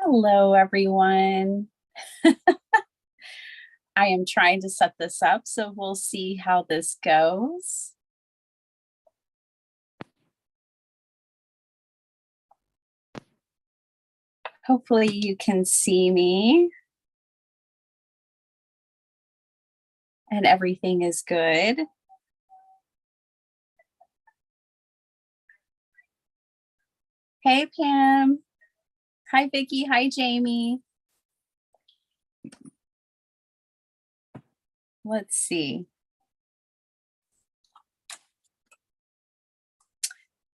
Hello, everyone. I am trying to set this up, so we'll see how this goes. Hopefully you can see me and everything is good. Hey, Pam. Hi, Vicki. Hi, Jamie. Let's see.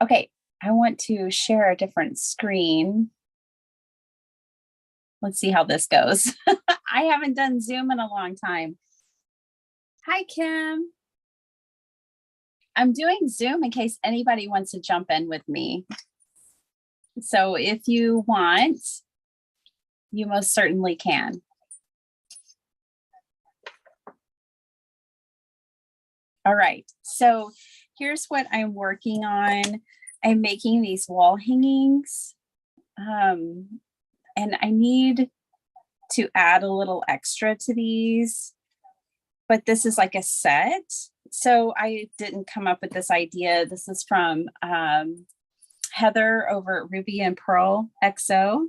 Okay, I want to share a different screen. Let's see how this goes. I haven't done Zoom in a long time. Hi, Kim. I'm doing Zoom in case anybody wants to jump in with me. So if you want, you most certainly can. All right, so here's what I'm working on. I'm making these wall hangings, and I need to add a little extra to these, but this is like a set. So I didn't come up with this idea. This is from Heather over at Ruby and Pearl XO.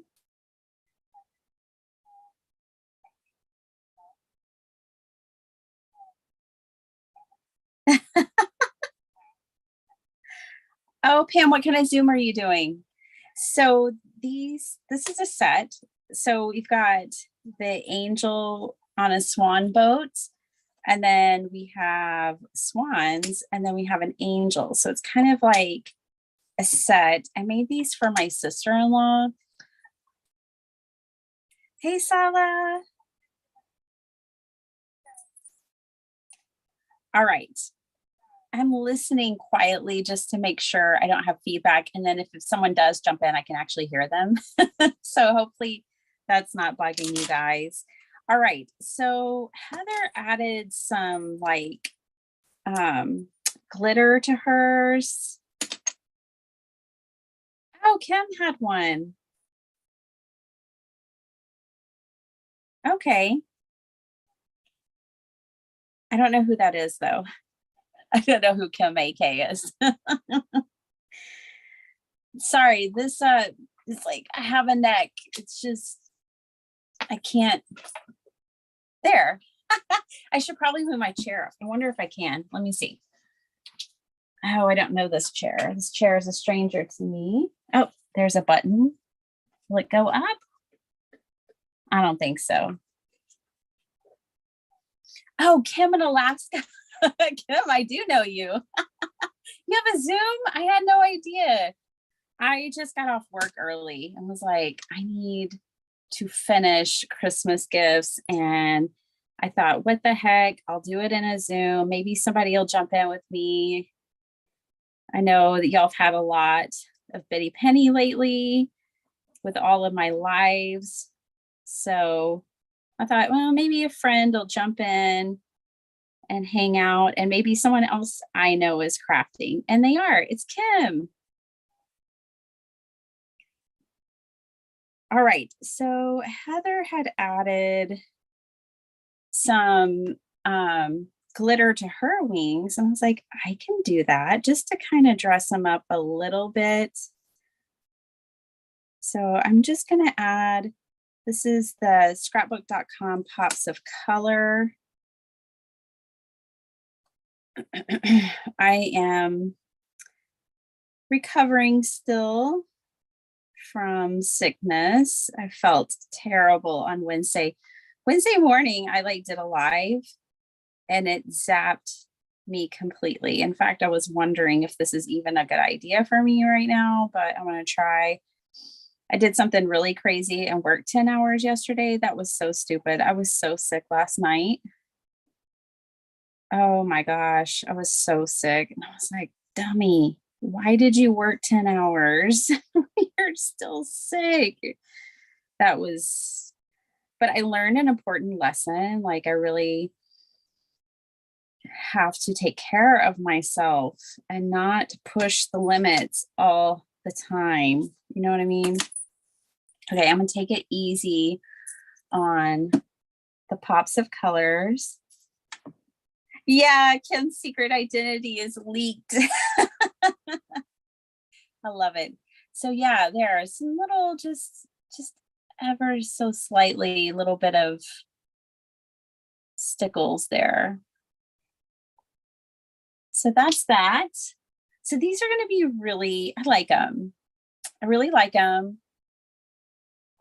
Oh, Pam, what kind of Zoom are you doing? So this is a set. So we've got the angel on a swan boat, and then we have swans, and then we have an angel. So it's kind of like a set. I made these for my sister-in-law. Hey, Sala. All right. I'm listening quietly just to make sure I don't have feedback. And then if someone does jump in, I can actually hear them. So hopefully that's not bugging you guys. All right. So Heather added some like glitter to hers. Oh, Kim had one. Okay. I don't know who that is though. I don't know who Kim AK is. Sorry, this it's like I have a neck. It's just I can't. There. I should probably move my chair. I wonder if I can. Let me see. Oh, I don't know this chair. This chair is a stranger to me. Oh, there's a button. Will it go up? I don't think so. Oh, Kim in Alaska. Kim, I do know you. You have a Zoom? I had no idea. I just got off work early and was like, I need to finish Christmas gifts. And I thought, what the heck? I'll do it in a Zoom. Maybe somebody will jump in with me. I know that y'all have had a lot of Bitty Penny lately with all of my lives. So I thought, well, maybe a friend will jump in and hang out, and maybe someone else I know is crafting. And they are. It's Kim. All right. So Heather had added some glitter to her wings. And I was like, I can do that just to kind of dress them up a little bit. So I'm just going to add, this is the scrapbook.com Pops of Color. I am recovering still from sickness. I felt terrible on Wednesday. Wednesday morning, I like did a live and it zapped me completely. In fact, I was wondering if this is even a good idea for me right now, but I'm going to try. I did something really crazy and worked 10 hours yesterday. That was so stupid. I was so sick last night. Oh my gosh, I was so sick. And I was like, dummy, why did you work 10 hours? You're still sick. That was, but I learned an important lesson. Like, I really have to take care of myself and not push the limits all the time. You know what I mean? Okay, I'm gonna take it easy on the pops of colors. Yeah, Kim's secret identity is leaked. I love it. So yeah, there are some little just ever so slightly little bit of stickles there. So that's that. So these are going to be really, I like them. I really like them.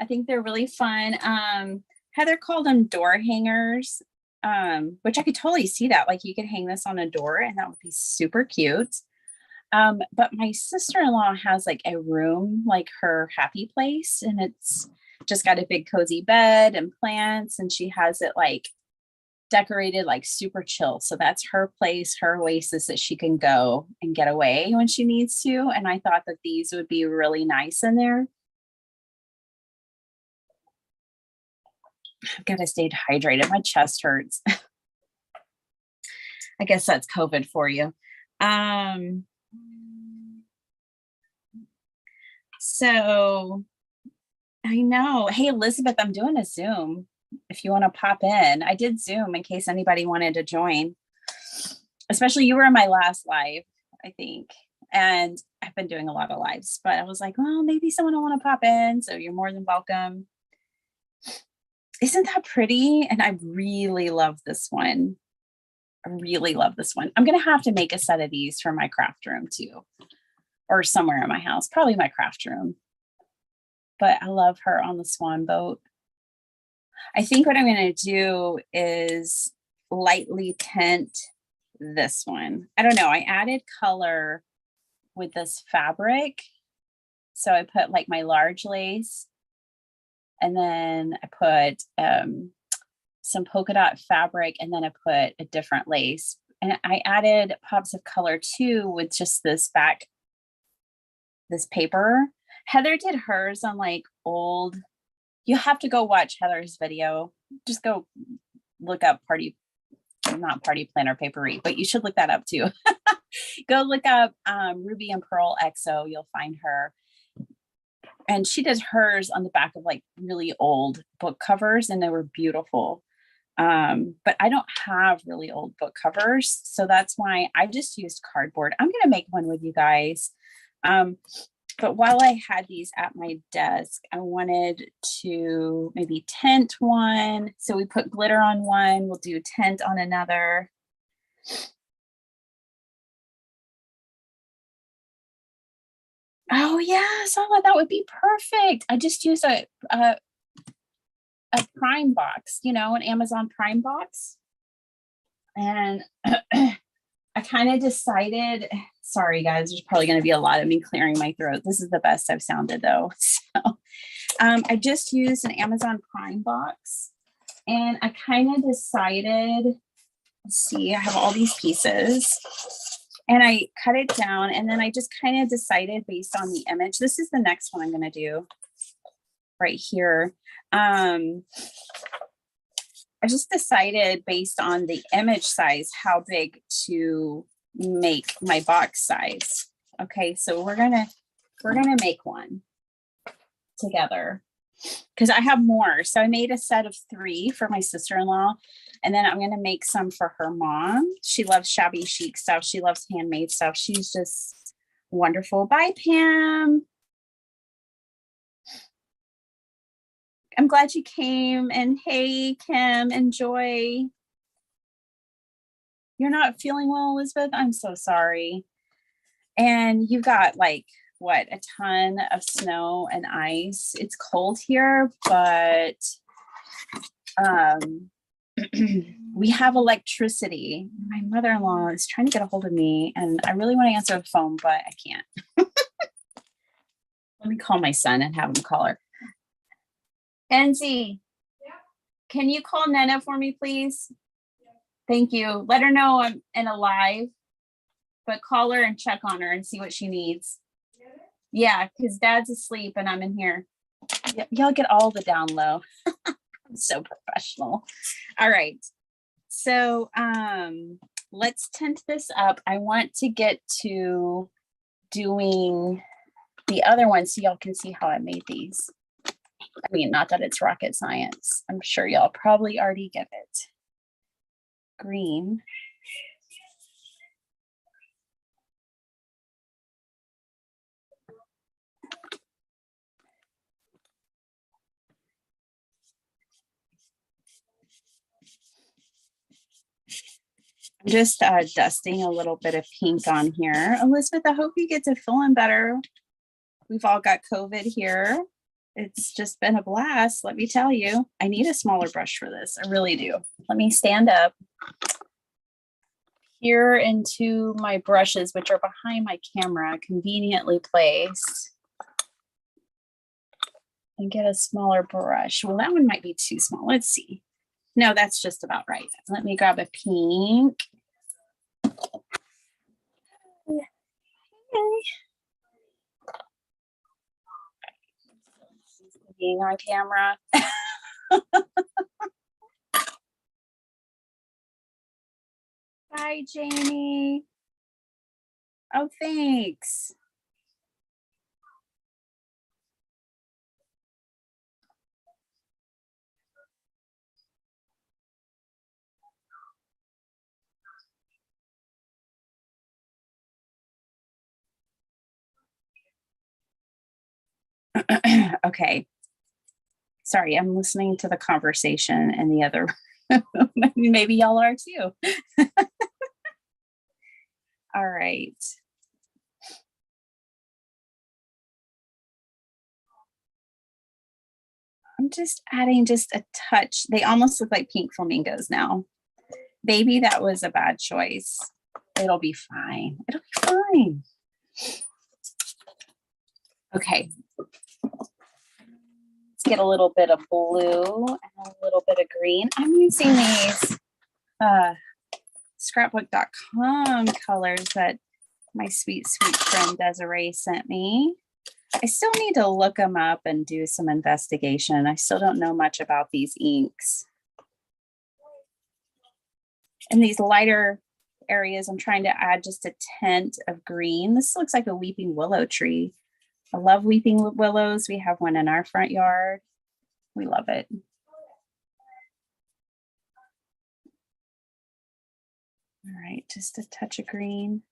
I think they're really fun. Heather called them door hangers, which I could totally see that. Like you could hang this on a door and that would be super cute. But my sister-in-law has like a room, like her happy place, and it's just got a big cozy bed and plants, and she has it like decorated like super chill. So that's her place, her oasis that she can go and get away when she needs to. And I thought that these would be really nice in there. I've got to stay hydrated. My chest hurts. I guess that's COVID for you. So I know. Hey, Elizabeth, I'm doing a Zoom. If you want to pop in, I did Zoom in case anybody wanted to join. Especially you were in my last live, I think. And I've been doing a lot of lives, but I was like, well, maybe someone will want to pop in. So you're more than welcome. Isn't that pretty? And I really love this one. I really love this one. I'm going to have to make a set of these for my craft room too, or somewhere in my house, probably my craft room. But I love her on the swan boat. I think what I'm going to do is lightly tint this one. I don't know. I added color with this fabric. So I put like my large lace, and then I put some polka dot fabric, and then I put a different lace. And I added pops of color too with just this paper. Heather did hers on like old. You have to go watch Heather's video. Just go look up not party planner papery, but you should look that up too. Go look up Ruby and Pearl XO. You'll find her. And she did hers on the back of like really old book covers, and they were beautiful. But I don't have really old book covers. So that's why I just used cardboard. I'm going to make one with you guys. But while I had these at my desk, I wanted to maybe tint one. So we put glitter on one. We'll do tint on another. Oh yes, oh, that would be perfect. I just used a Prime box, an Amazon Prime box. And I kind of decided, sorry guys, there's probably going to be a lot of me clearing my throat. This is the best I've sounded though. So I just used an Amazon Prime box, and I kind of decided, let's see, I have all these pieces, and I cut it down, and then I just kind of decided based on the image. This is the next one I'm going to do right here. I just decided based on the image size how big to make my box size. Okay, so we're gonna make one together because I have more. So I made a set of 3 for my sister-in-law, and then I'm gonna make some for her mom. She loves shabby chic stuff. She loves handmade stuff. She's just wonderful. Bye, Pam. I'm glad you came. And hey, Kim, enjoy. You're not feeling well, Elizabeth? I'm so sorry. And you've got like, what, a ton of snow and ice. It's cold here, but we have electricity. My mother-in-law is trying to get a hold of me, and I really want to answer the phone, but I can't. Let me call my son and have him call her. Enzi, yeah. Can you call Nana for me, please? Yeah. Thank you. Let her know I'm in a live, but call her and check on her and see what she needs. Yeah, because Dad's asleep and I'm in here. Y'all get all the down low. I'm so professional. All right. So let's tint this up. I want to get to doing the other one so y'all can see how I made these. I mean, not that it's rocket science. I'm sure y'all probably already get it. Green. I'm just dusting a little bit of pink on here. Elizabeth, I hope you get to feeling better. We've all got COVID here. It's just been a blast, let me tell you. I need a smaller brush for this. I really do. Let me stand up here into my brushes, which are behind my camera, conveniently placed, and get a smaller brush. Well, that one might be too small. Let's see. No, that's just about right. Let me grab a pink. Okay. Being on camera. Hi, Jamie. Oh, thanks. Okay. Sorry, I'm listening to the conversation in the other room. Maybe y'all are too. All right. I'm just adding just a touch. They almost look like pink flamingos now. Baby, that was a bad choice. It'll be fine. It'll be fine. Okay. Let's get a little bit of blue and a little bit of green. I'm using these scrapbook.com colors that my sweet friend Desiree sent me. I still need to look them up and do some investigation. I still don't know much about these inks. In these lighter areas, I'm trying to add just a tint of green. This looks like a weeping willow tree. I love weeping willows. We have one in our front yard. We love it. All right, just a touch of green.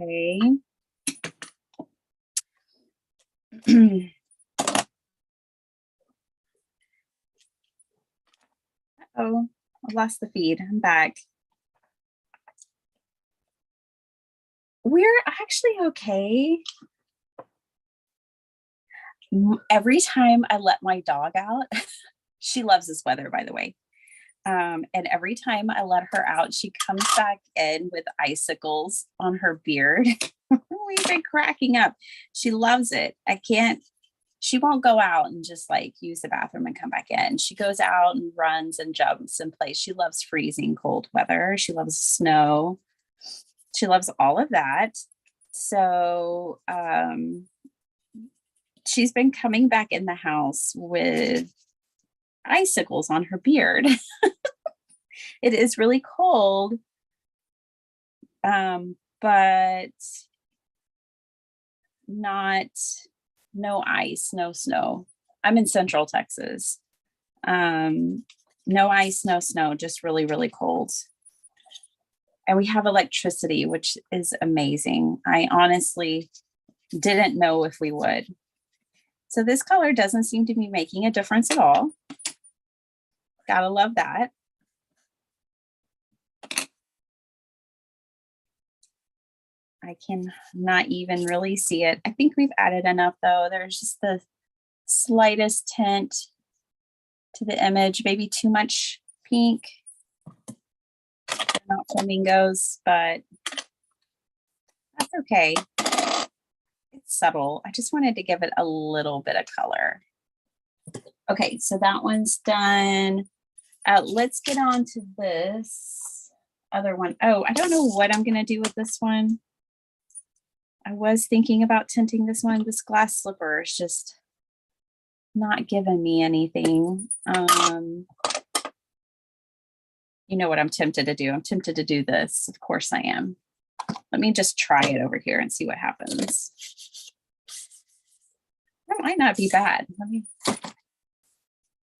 Okay. Oh, I lost the feed. I'm back. We're actually okay. Every time I let my dog out, she loves this weather, by the way. And every time I let her out, she comes back in with icicles on her beard. We've been cracking up. She loves it. She won't go out and just like use the bathroom and come back in. She goes out and runs and jumps and plays. She loves freezing cold weather. She loves snow. She loves all of that. So she's been coming back in the house with icicles on her beard. It is really cold, but no ice, no snow. I'm in Central Texas. No ice, no snow, just really, really cold. And we have electricity, which is amazing. I honestly didn't know if we would. So this color doesn't seem to be making a difference at all. Gotta love that. I can not even really see it. I think we've added enough though. There's just the slightest tint to the image, maybe too much pink. They're not flamingos, but that's okay. It's subtle. I just wanted to give it a little bit of color. Okay, so that one's done. Let's get on to this other one. Oh, I don't know what I'm gonna do with this one. I was thinking about tinting this one. This glass slipper is just not giving me anything. You know what I'm tempted to do? I'm tempted to do this. Of course I am. Let me just try it over here and see what happens. That might not be bad. Let me.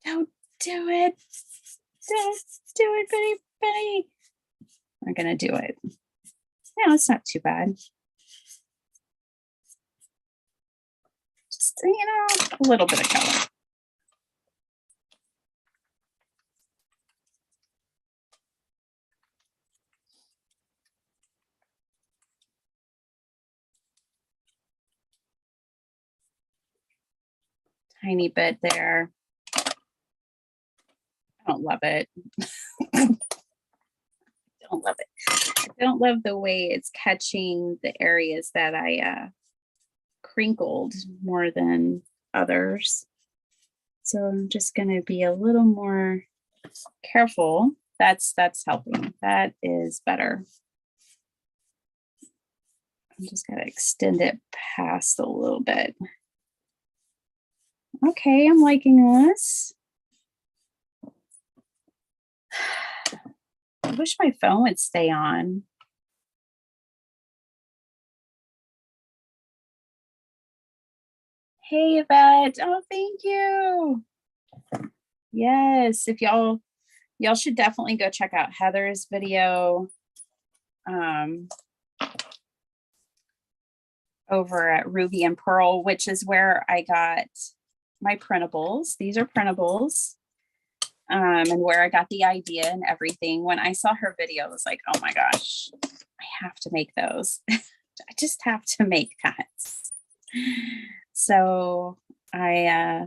Don't do it. Just do it, Betty, Betty. I'm gonna do it. No, it's not too bad. Just, a little bit of color. Tiny bit there. I don't love it. I don't love it. I don't love the way it's catching the areas that I crinkled more than others. So I'm just going to be a little more careful. That's helping. That is better. I'm just going to extend it past a little bit. Okay, I'm liking this. I wish my phone would stay on. Hey, Yvette. Oh, thank you. Yes, if y'all should definitely go check out Heather's video over at Ruby and Pearl, which is where I got my printables. These are printables. And where I got the idea and everything. When I saw her video, I was like, oh my gosh, I have to make those. I just have to make that. So I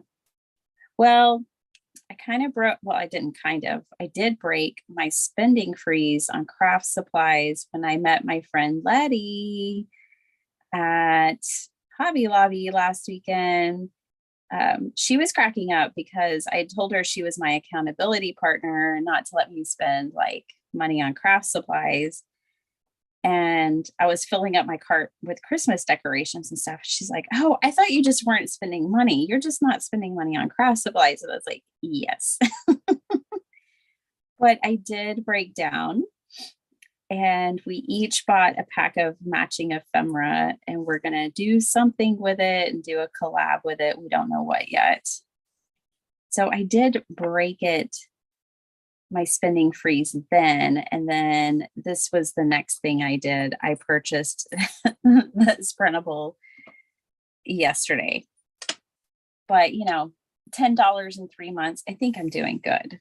kind of broke, well, I did break my spending freeze on craft supplies when I met my friend Letty at Hobby Lobby last weekend. She was cracking up because I told her she was my accountability partner and not to let me spend like money on craft supplies. And I was filling up my cart with Christmas decorations and stuff. She's like, oh, I thought you just weren't spending money. You're just not spending money on craft supplies. And I was like, yes. But I did break down. And we each bought a pack of matching ephemera, and we're going to do something with it and do a collab with it. We don't know what yet. So I did break it, my spending freeze then. And then this was the next thing I did. I purchased this printable yesterday. But, $10 in 3 months, I think I'm doing good.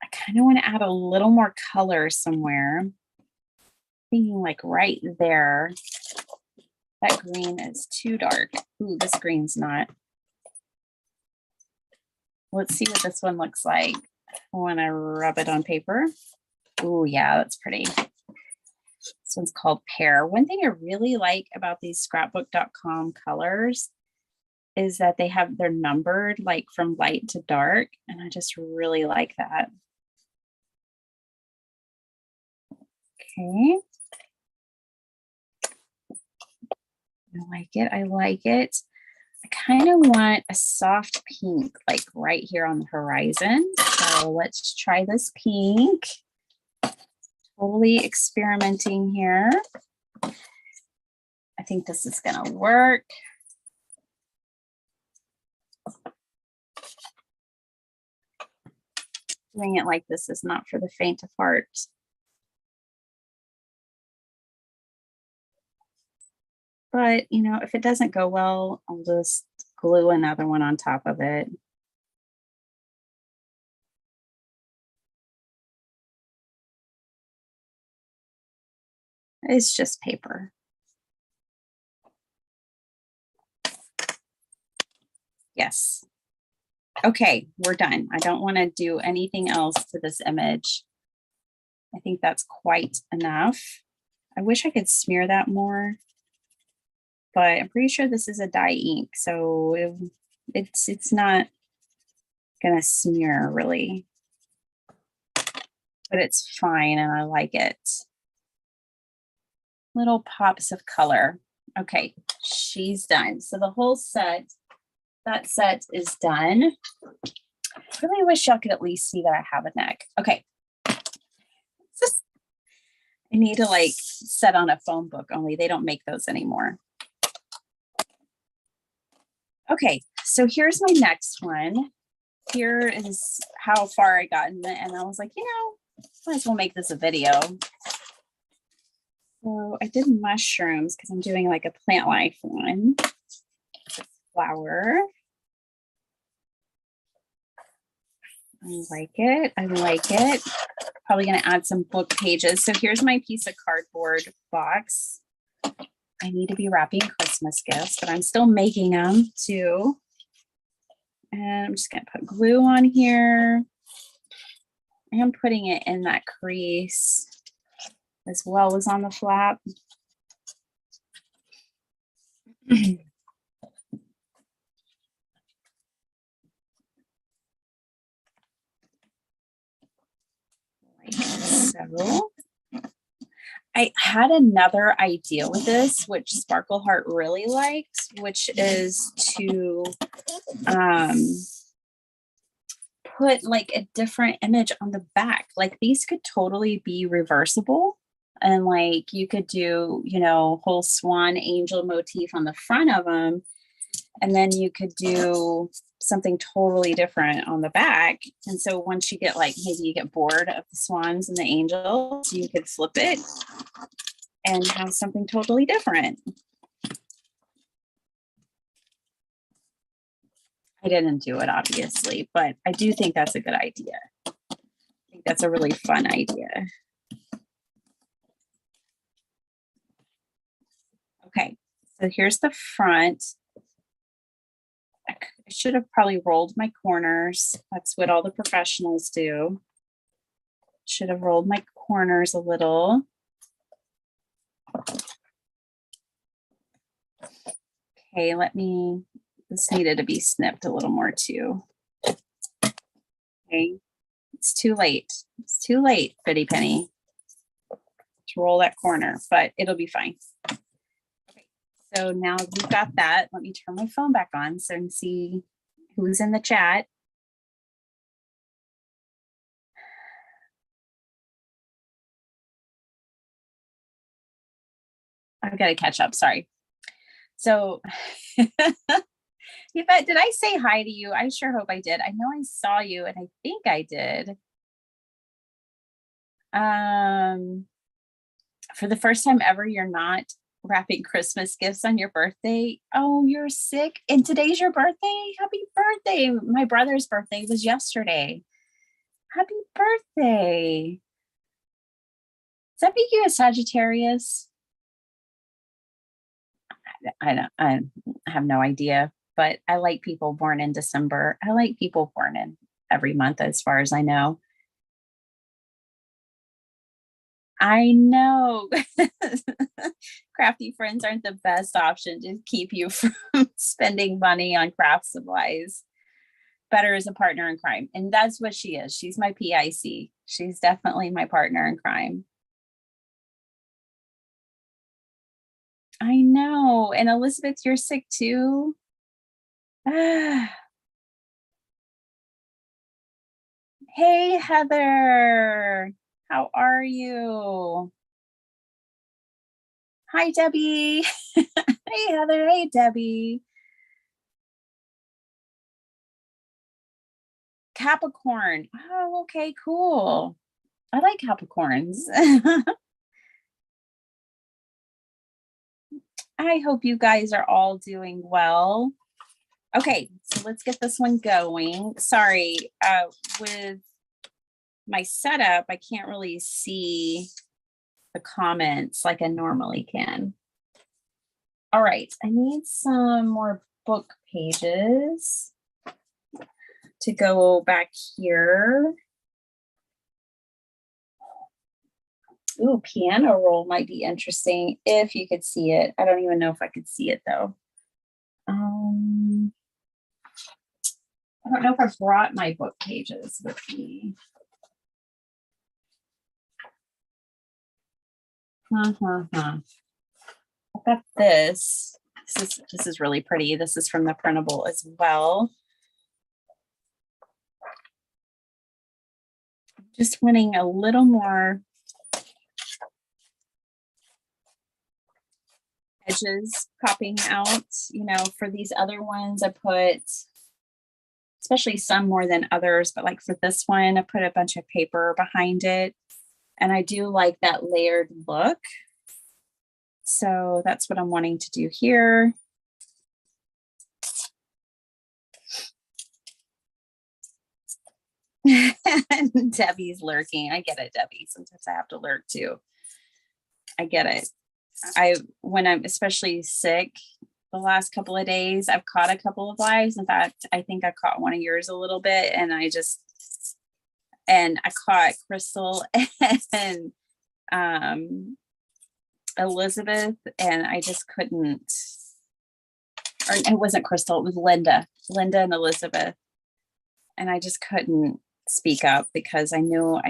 I kind of want to add a little more color somewhere. Thinking like right there. That green is too dark. Ooh, this green's not. Let's see what this one looks like. I want to rub it on paper. Ooh, yeah, that's pretty. This one's called Pear. One thing I really like about these scrapbook.com colors is that they're numbered like from light to dark. And I just really like that. Okay. I like it. I kind of want a soft pink, like right here on the horizon. So let's try this pink. Totally experimenting here. I think this is gonna work. Doing it like this is not for the faint of heart. But, if it doesn't go well, I'll just glue another one on top of it. It's just paper. Yes. Okay, we're done. I don't want to do anything else to this image. I think that's quite enough. I wish I could smear that more. But I'm pretty sure this is a dye ink, so it's not gonna smear really, but it's fine and I like it. Little pops of color. Okay, she's done. So the whole set, that set is done. I really wish y'all could at least see that I have a neck. Okay. I need to like set on a phone book, only they don't make those anymore. Okay, so here's my next one. Here is how far I got in it, and I was like, might as well make this a video. So I did mushrooms because I'm doing like a plant life one. Flower. I like it. I like it. Probably going to add some book pages. So here's my piece of cardboard box. I need to be wrapping Christmas gifts, but I'm still making them too. And I'm just going to put glue on here. I'm putting it in that crease as well as on the flap. Like so. I had another idea with this, which Sparkle Heart really liked, which is to put like a different image on the back. Like these could totally be reversible. And like you could do, whole swan angel motif on the front of them. And then you could do something totally different on the back. And so once you get like, maybe you get bored of the swans and the angels, you could flip it and have something totally different. I didn't do it, obviously, but I do think that's a good idea. I think that's a really fun idea. Okay, so here's the front. I should have probably rolled my corners. That's what all the professionals do. Should have rolled my corners a little. Okay, this needed to be snipped a little more too. Okay, it's too late. It's too late, Bitty Penny, to roll that corner, but it'll be fine. Okay, so now we've got that. Let me turn my phone back on so I can see who's in the chat. I've got to catch up, sorry. So, Yvette, did I say hi to you? I sure hope I did. I know I saw you, and I think I did. For the first time ever, you're not wrapping Christmas gifts on your birthday. Oh, you're sick. And today's your birthday? Happy birthday. My brother's birthday was yesterday. Happy birthday. Does that make you a Sagittarius? I have no idea, but I like people born in December. I like people born in every month, as far as I know. I know. Crafty friends aren't the best option to keep you from spending money on craft supplies. Better as a partner in crime. And that's what she is. She's my PIC. She's definitely my partner in crime. I know. And Elizabeth, you're sick too. Hey, Heather. How are you? Hi, Debbie. Hey, Heather. Hey, Debbie. Capricorn. Oh, okay, cool. I like Capricorns. I hope you guys are all doing well. Okay, so let's get this one going. Sorry, with my setup, I can't really see the comments like I normally can. All right, I need some more book pages to go back here. Ooh, piano roll might be interesting if you could see it. I don't even know if I could see it though. I don't know if I brought my book pages with me. I've got this. This is really pretty. This is from the printable as well. Just wanting a little more edges popping out. You know, for these other ones, I put, especially some more than others, but like for this one, I put a bunch of paper behind it. And I do like that layered look. So that's what I'm wanting to do here. Debbie's lurking. I get it, Debbie. Sometimes I have to lurk too. I get it. When I'm especially sick the last couple of days, I've caught a couple of lives. In fact, I think I caught one of yours a little bit, and I caught Crystal and Elizabeth, and I just couldn't, or it wasn't Crystal, it was Linda and Elizabeth. And I just couldn't speak up because I knew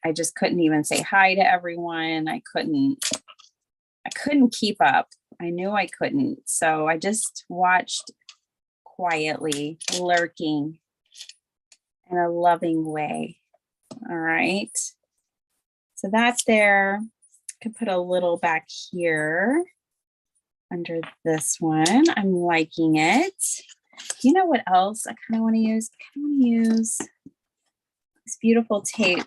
I just couldn't even say hi to everyone. I couldn't keep up. I knew I couldn't. So I just watched quietly, lurking in a loving way. All right. So that's there. I could put a little back here under this one. I'm liking it. You know what else I kind of want to use? I kind of want to use this beautiful tape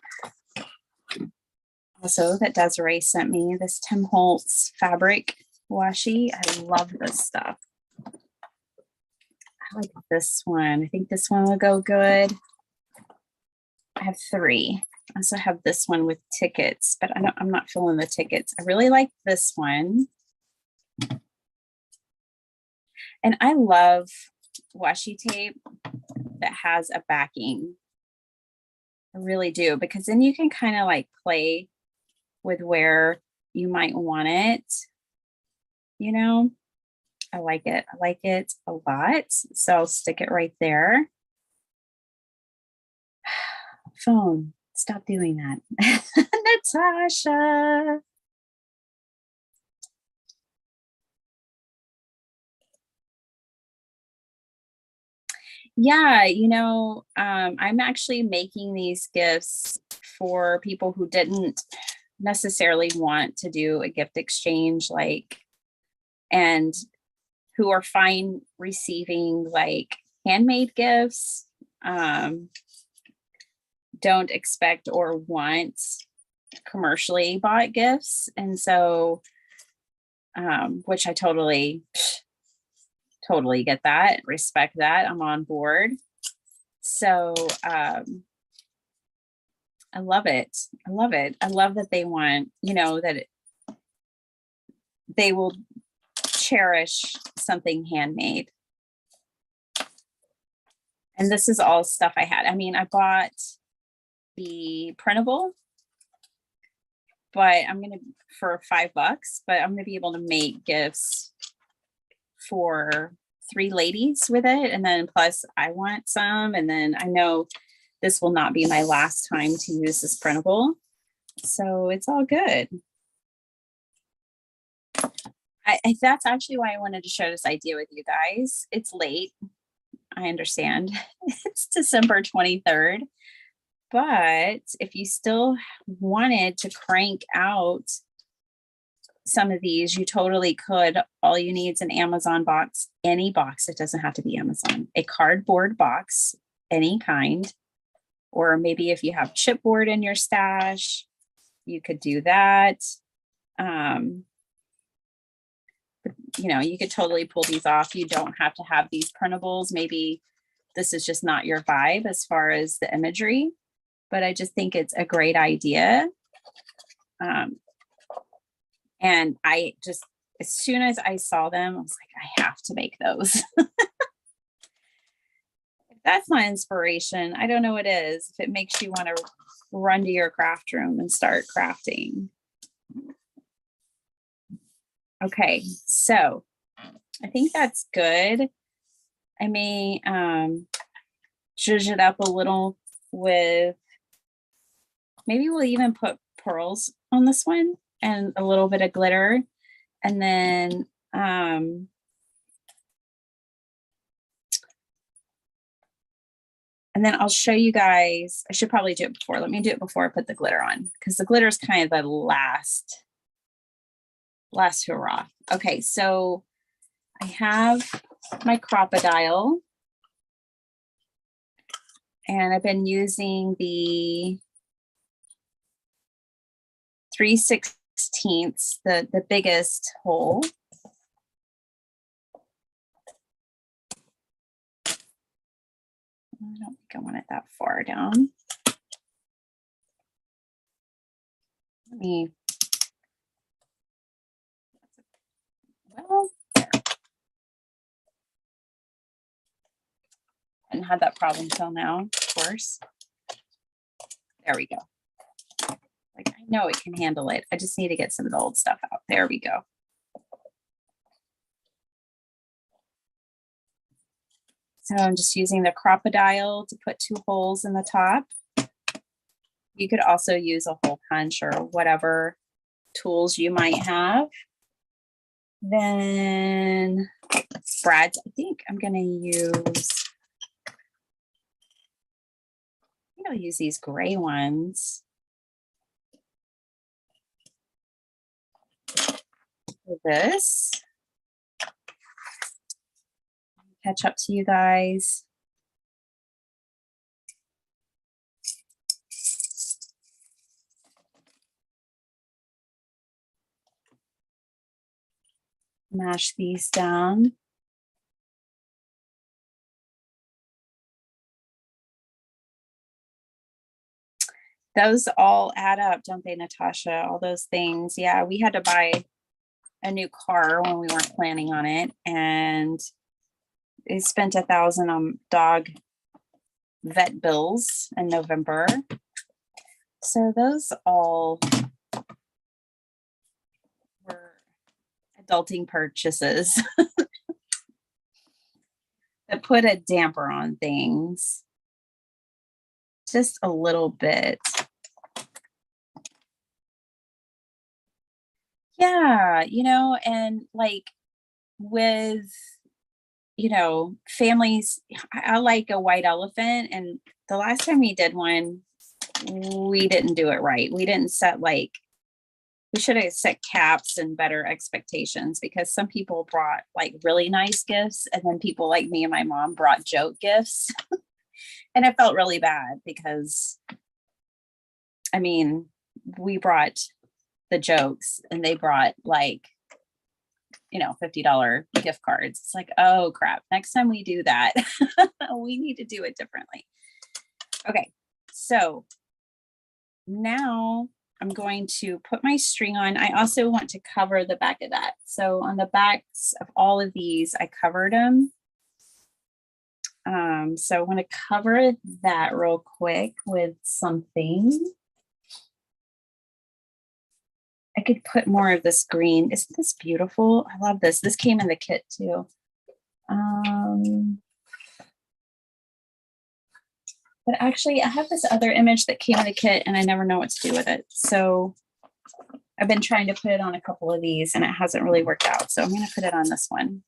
also that Desiree sent me, this Tim Holtz fabric washi. I love this stuff. I like this one. I think this one will go good. I have 3. I also have this one with tickets, but I'm not feeling the tickets. I really like this one. And I love washi tape that has a backing. I really do, because then you can kind of like play with where you might want it. You know, I like it. I like it a lot. So I'll stick it right there. Phone, stop doing that. Natasha. Yeah, you know, I'm actually making these gifts for people who didn't necessarily want to do a gift exchange, like, and who are fine receiving like handmade gifts, don't expect or want commercially bought gifts. And so, which I totally get that, respect that. I'm on board. So I love it. I love it. I love that they want, you know, that they will cherish something handmade. And this is all stuff I had. I mean, I bought the printable, but I'm going to, for $5, but I'm going to be able to make gifts for 3 ladies with it. And then plus I want some, and then I know this will not be my last time to use this printable. So it's all good. That's actually why I wanted to share this idea with you guys. It's late. I understand. It's December 23rd. But if you still wanted to crank out some of these, you totally could. All you need is an Amazon box, any box. It doesn't have to be Amazon. A cardboard box, any kind. Or maybe if you have chipboard in your stash, you could do that. You know, you could totally pull these off. You don't have to have these printables. Maybe this is just not your vibe as far as the imagery, but I just think it's a great idea. And I just, as soon as I saw them, I was like, I have to make those. If that's my inspiration, I don't know what is. If it makes you want to run to your craft room and start crafting. Okay, so I think that's good. I may zhuzh it up a little with, maybe we'll even put pearls on this one and a little bit of glitter. And then I'll show you guys. I should probably do it before. Let me do it before I put the glitter on, because the glitter is kind of the last last hurrah. Okay, so I have my crocodile, and I've been using the 3/16, the biggest hole. I don't think I want it that far down. Let me, well, there. I hadn't had that problem till now, of course. There we go. Like, I know it can handle it. I just need to get some of the old stuff out. There we go. So I'm just using the crocodile to put 2 holes in the top. You could also use a hole punch or whatever tools you might have. Then brads, I think I'm going to use, I'll use these gray ones for this. Catch up to you guys. Mash these down. Those all add up, don't they, Natasha? All those things. Yeah, we had to buy a new car when we weren't planning on it, and they spent $1,000 on dog vet bills in November. So those all were adulting purchases that put a damper on things just a little bit. Yeah, you know, and like with, you know, families, I like a white elephant, and the last time we did one, we didn't do it right. We didn't set, like, we should have set caps and better expectations, because some people brought like really nice gifts, and then people like me and my mom brought joke gifts. And I felt really bad because, I mean, we brought the jokes and they brought like, you know, $50 gift cards. It's like, oh crap, next time we do that, we need to do it differently. Okay, so now I'm going to put my string on. I also want to cover the back of that. So on the backs of all of these, I covered them. So I want to cover that real quick with something. I could put more of this green. Isn't this beautiful? I love this. This came in the kit too. But actually, I have this other image that came in the kit and I never know what to do with it. So I've been trying to put it on a couple of these and it hasn't really worked out. So I'm going to put it on this one.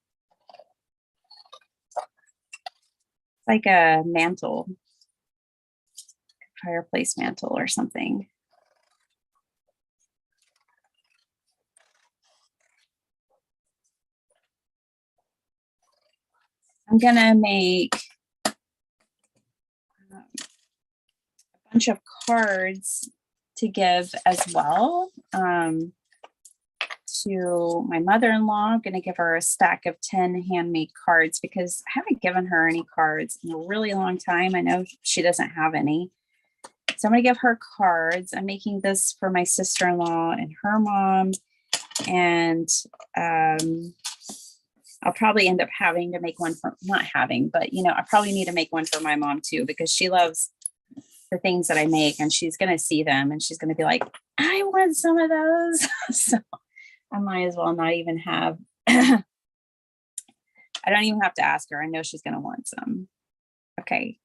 It's like a mantle, fireplace mantle or something. I'm going to make a bunch of cards to give as well to my mother-in-law. I'm going to give her a stack of 10 handmade cards because I haven't given her any cards in a really long time. I know she doesn't have any. So I'm going to give her cards. I'm making this for my sister-in-law and her mom. And I'll probably end up having to make one for, not having, but you know, I probably need to make one for my mom too, because she loves the things that I make and she's going to see them and she's going to be like, I want some of those. So I might as well not even have, I don't even have to ask her. I know she's going to want some. Okay.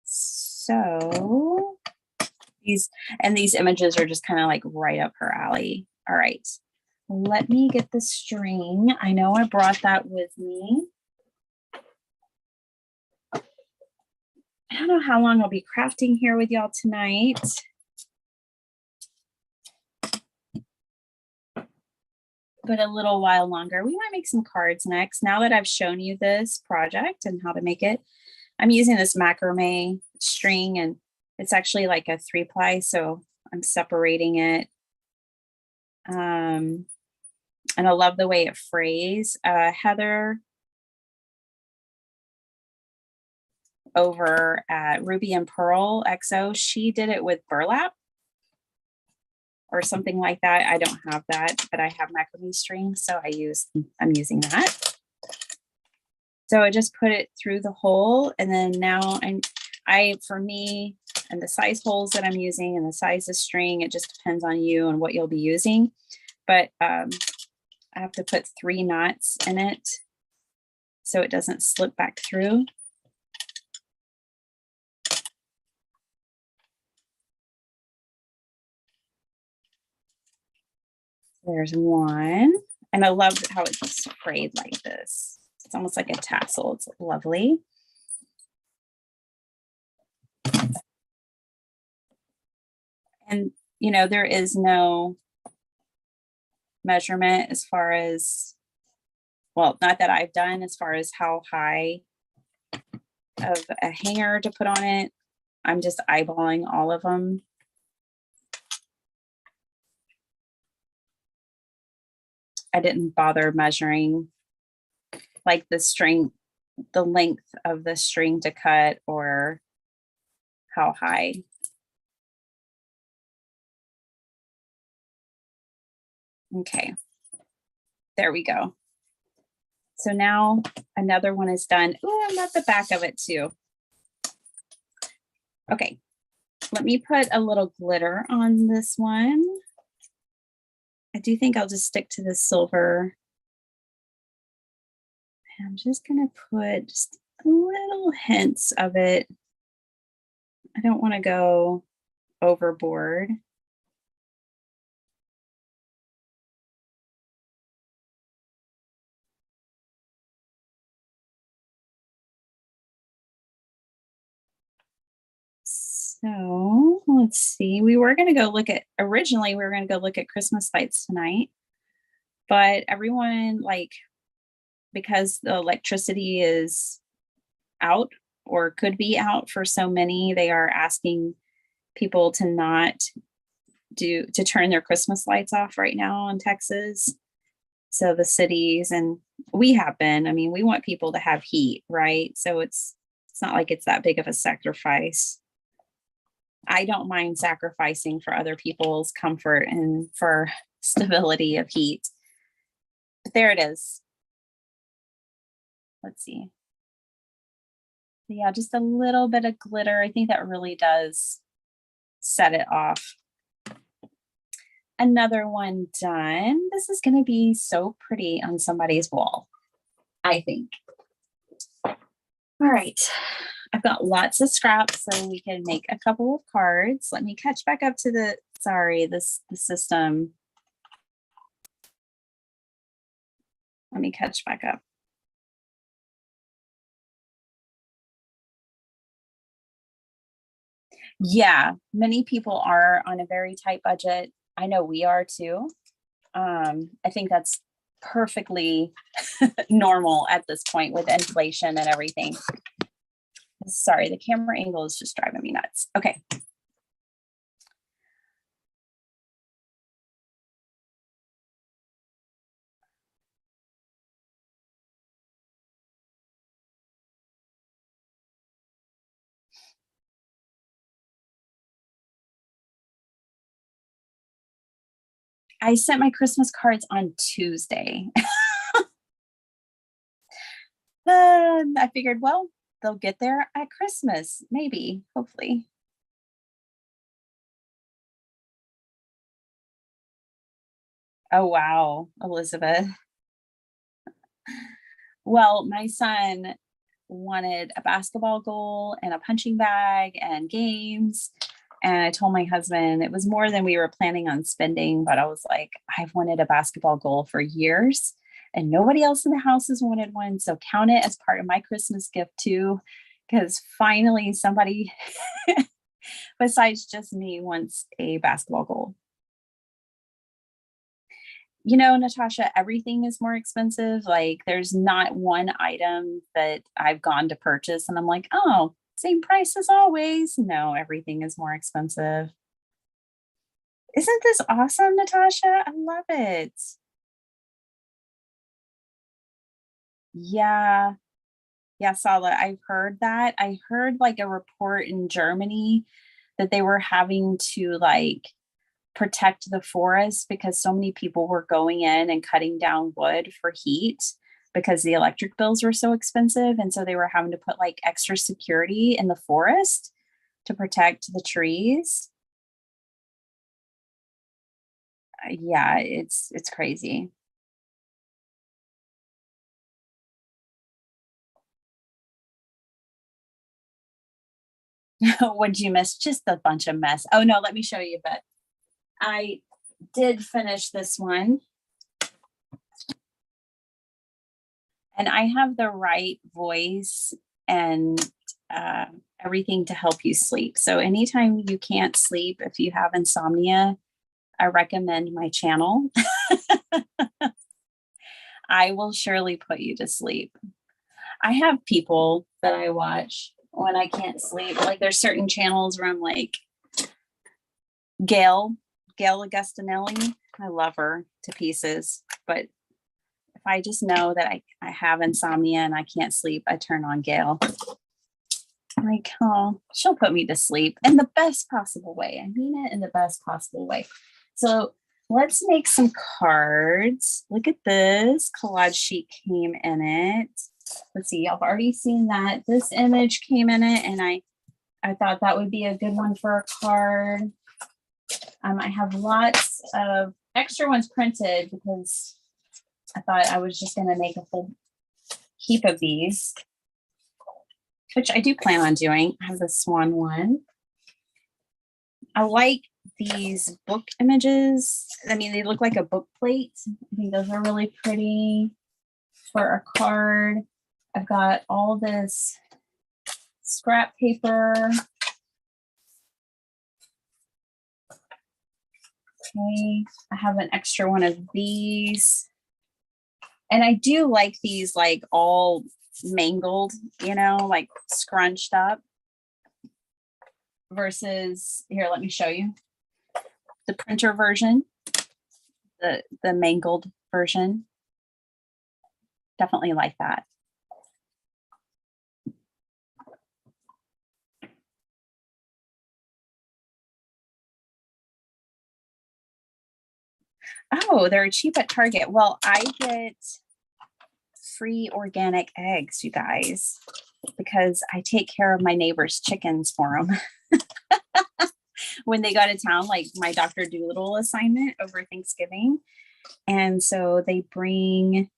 So these images are just kind of like right up her alley. All right. Let me get the string. I know I brought that with me. I don't know how long I'll be crafting here with y'all tonight. but a little while longer. We might make some cards next. Now that I've shown you this project and how to make it, I'm using this macrame string, and it's actually like a 3-ply, so I'm separating it. And I love the way it frays. Heather over at Ruby and Pearl XO, she did it with burlap or something like that. I don't have that, but I have macrame string, so I'm using that. So I just put it through the hole, and then now for me, and the size holes that I'm using and the size of string, it just depends on you and what you'll be using. But I have to put 3 knots in it so it doesn't slip back through. There's one, and I love how it's frayed like this. It's almost like a tassel. It's lovely. And, there is no measurement as far as, well, not that I've done, as far as how high of a hanger to put on it. I'm just eyeballing all of them. I didn't bother measuring like the length of the string to cut or how high. Okay, there we go. So now another one is done. Oh, I love the back of it too. Okay, let me put a little glitter on this one. I do think I'll just stick to the silver. I'm just gonna put just little hints of it. I don't want to go overboard. So let's see. Originally we were going to go look at Christmas lights tonight, but everyone, because the electricity is out or could be out for so many, they are asking people to turn their Christmas lights off right now in Texas. So the cities, and we want people to have heat, right? So it's not like it's that big of a sacrifice. I don't mind sacrificing for other people's comfort and for stability of heat. But there it is. Let's see. Yeah, just a little bit of glitter. I think that really does set it off. Another one done. This is going to be so pretty on somebody's wall, I think. All right. I've got lots of scraps, so we can make a couple of cards. Let me catch back up to the system. Let me catch back up. Yeah, many people are on a very tight budget. I know we are too. I think that's perfectly normal at this point with inflation and everything. Sorry, the camera angle is just driving me nuts. Okay. I sent my Christmas cards on Tuesday. I figured, well, they'll get there at Christmas, maybe, hopefully. Oh, wow, Elizabeth. Well, my son wanted a basketball goal and a punching bag and games. And I told my husband it was more than we were planning on spending, but I was like, I've wanted a basketball goal for years and nobody else in the house has wanted one. So count it as part of my Christmas gift too, because finally somebody besides just me wants a basketball goal. You know, Natasha, everything is more expensive. Like there's not one item that I've gone to purchase and I'm like, oh, same price as always. No, everything is more expensive. Isn't this awesome, Natasha? I love it. Yeah. Yeah, Sala, I've heard that. I heard like a report in Germany that they were having to like protect the forest because so many people were going in and cutting down wood for heat because the electric bills were so expensive. And so they were having to put like extra security in the forest to protect the trees. Yeah, it's crazy. What'd you miss? Just a bunch of mess. Oh no, let me show you. But I did finish this one, and I have the right voice and uh, everything to help you sleep. So anytime you can't sleep, if you have insomnia, I recommend my channel. I will surely put you to sleep. I have people that I watch when I can't sleep. Like there's certain channels where I'm like, Gail, Gail Augustinelli. I love her to pieces. But if I just know that I have insomnia and I can't sleep, I turn on Gail. I'm like, oh, she'll put me to sleep in the best possible way. I mean it in the best possible way. So let's make some cards. Look at this. Collage sheet came in it. Let's see, I've already seen that. This image came in it, and I thought that would be a good one for a card. I have lots of extra ones printed because I thought I was just going to make a whole heap of these, which I do plan on doing. I have the swan one. I like these book images. I mean, they look like a book plate. I think those are really pretty for a card. I've got all this scrap paper. Okay, I have an extra one of these. And I do like these like all mangled, you know, like scrunched up versus here, let me show you the printer version, the mangled version. Definitely like that. Oh, they're cheap at Target. Well, I get free organic eggs, you guys, because I take care of my neighbor's chickens for them. When they go to town, like my Dr. Doolittle assignment over Thanksgiving. And so they bring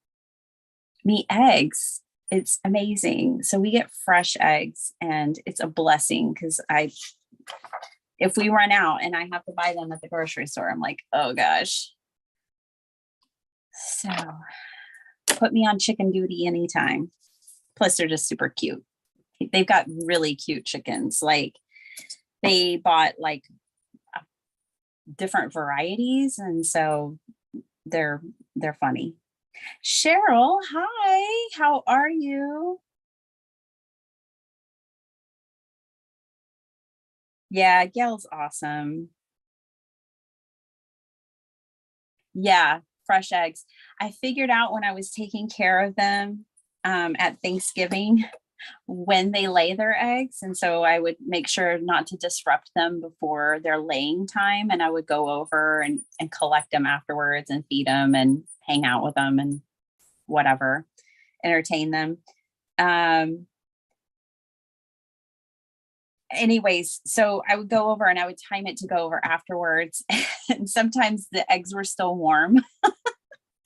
me eggs. It's amazing. So we get fresh eggs and it's a blessing because if we run out and I have to buy them at the grocery store, I'm like, oh gosh. So put me on chicken duty anytime. Plus, they're just super cute. They've got really cute chickens. Like they bought like different varieties, and so they're funny. Cheryl, hi. How are you? Yeah, Gail's awesome. Yeah, fresh eggs. I figured out when I was taking care of them at Thanksgiving when they lay their eggs. And so I would make sure not to disrupt them before their laying time. And I would go over and collect them afterwards and feed them and hang out with them and whatever, entertain them. Um, anyways, so I would go over and I would time it to go over afterwards. And sometimes the eggs were still warm.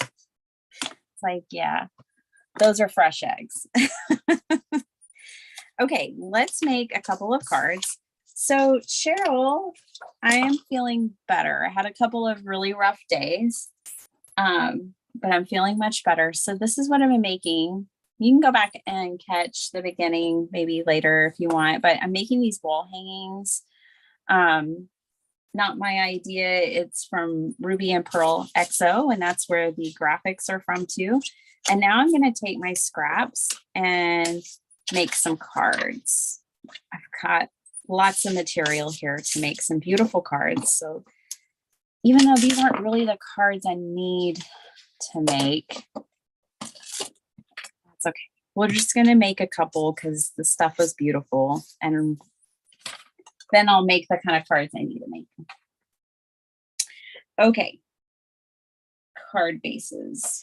It's like, yeah, those are fresh eggs. Okay, let's make a couple of cards. So Cheryl, I am feeling better. I had a couple of really rough days, but I'm feeling much better. So this is what I'm making. You can go back and catch the beginning maybe later if you want, but I'm making these wall hangings. not my idea. It's from Ruby and Pearl XO, and that's where the graphics are from too. And now I'm going to take my scraps and make some cards. I've got lots of material here to make some beautiful cards. So even though these aren't really the cards I need to make, that's okay. We're just going to make a couple because the stuff was beautiful. And then I'll make the kind of cards I need to make. Okay. Card bases.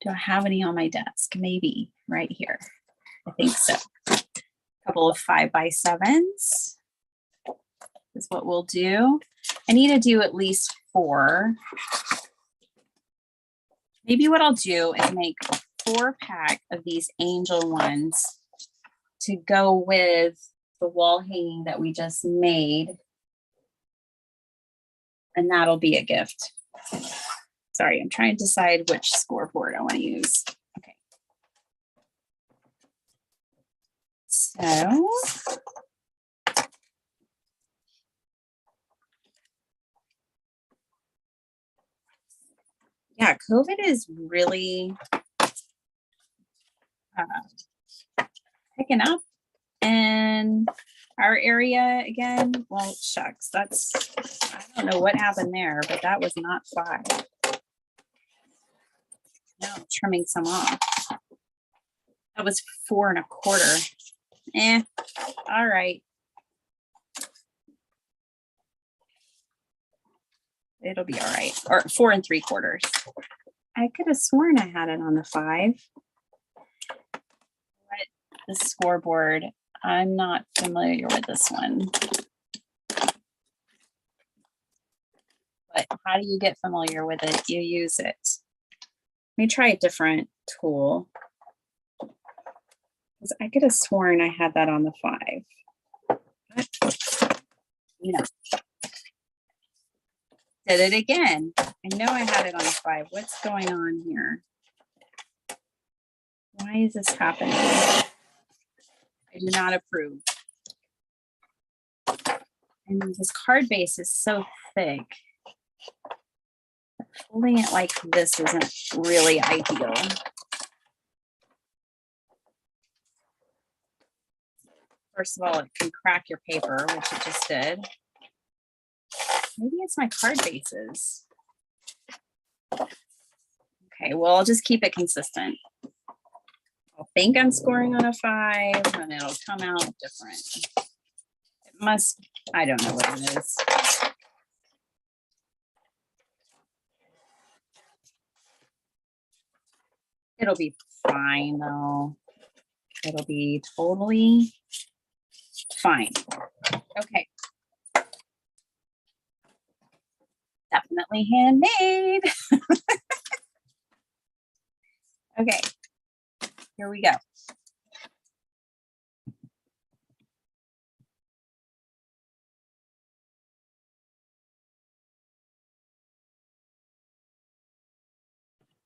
Do I have any on my desk? Maybe right here. I think so. A couple of 5x7s is what we'll do. I need to do at least 4. Maybe what I'll do is make a 4-pack of these angel ones to go with the wall hanging that we just made. And that'll be a gift. Sorry, I'm trying to decide which scoreboard I want to use. Okay. So yeah, COVID is really picking up in our area again. Well, shucks, I don't know what happened there, but that was not 5. Now I'm trimming some off. That was 4 1/4. All right. It'll be all right. Or 4 3/4. I could have sworn I had it on the 5. The scoreboard. I'm not familiar with this one. But how do you get familiar with it? You use it. Let me try a different tool. Because I could have sworn I had that on the 5. But, you know. Did it again. I know I had it on the 5. What's going on here? Why is this happening? I do not approve. And this card base is so thick. Folding it like this isn't really ideal. First of all, it can crack your paper, which it just did. Maybe it's my card bases. Okay, well, I'll just keep it consistent. I'll think I'm scoring on a 5, and it'll come out different. It must, I don't know what it is. It'll be fine, though. It'll be totally fine. Okay. Definitely handmade. Okay, here we go.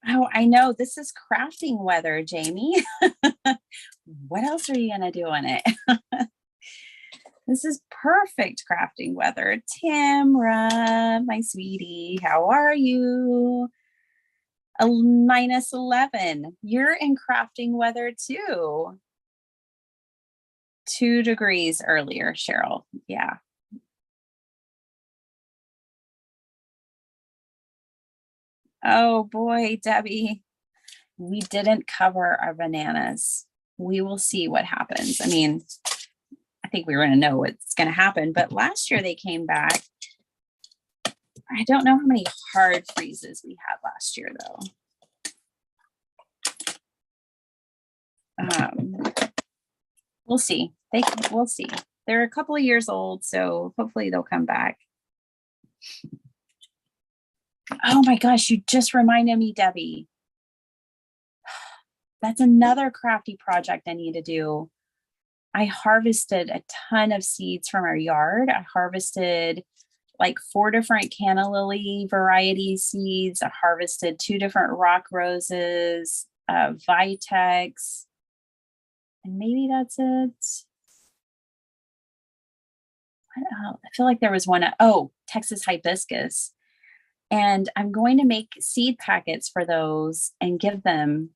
Oh, I know. This is crafting weather, Jamie. What else are you going to do on it? This is perfect crafting weather. Tamra, my sweetie, how are you? A -11. You're in crafting weather too. 2 degrees earlier, Cheryl. Yeah. Oh boy, Debbie, we didn't cover our bananas. We will see what happens. I mean, I think we were going to know what's going to happen, but last year they came back. I don't know how many hard freezes we had last year, though. We'll see. We'll see. They're a couple of years old, so hopefully they'll come back. Oh my gosh, you just reminded me, Debbie. That's another crafty project I need to do. I harvested a ton of seeds from our yard. I harvested like 4 different canna lily variety seeds. I harvested 2 different rock roses, Vitex, and maybe that's it. what else? I feel like there was one, oh, Texas hibiscus. And I'm going to make seed packets for those and give them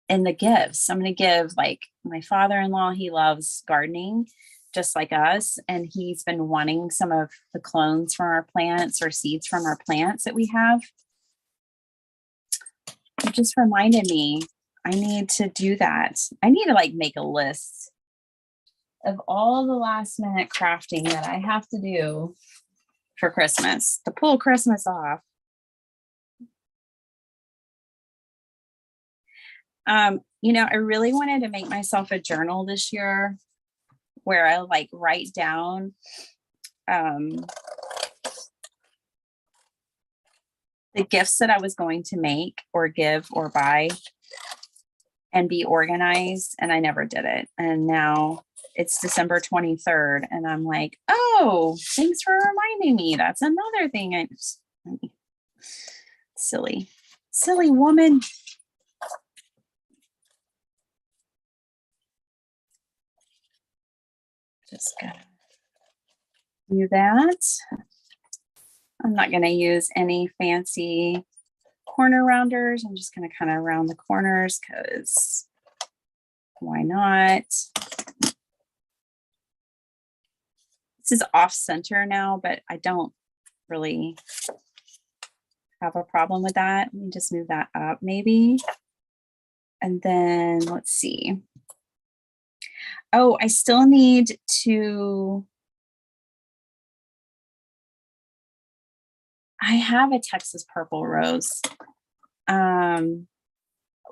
in the gifts. I'm going to give like my father-in-law, he loves gardening just like us. And he's been wanting some of the clones from our plants or seeds from our plants that we have. It just reminded me, I need to do that. I need to like make a list of all the last minute crafting that I have to do for Christmas to pull Christmas off. I really wanted to make myself a journal this year where I like write down the gifts that I was going to make or give or buy and be organized. And I never did it. And now it's December 23rd. And I'm like, oh, thanks for reminding me. That's another thing. Silly woman. Just gonna do that. I'm not going to use any fancy corner rounders. I'm just going to kind of round the corners because why not? This is off center now, but I don't really have a problem with that. Let me just move that up maybe. And then let's see. Oh, I still need to, I have a Texas purple rose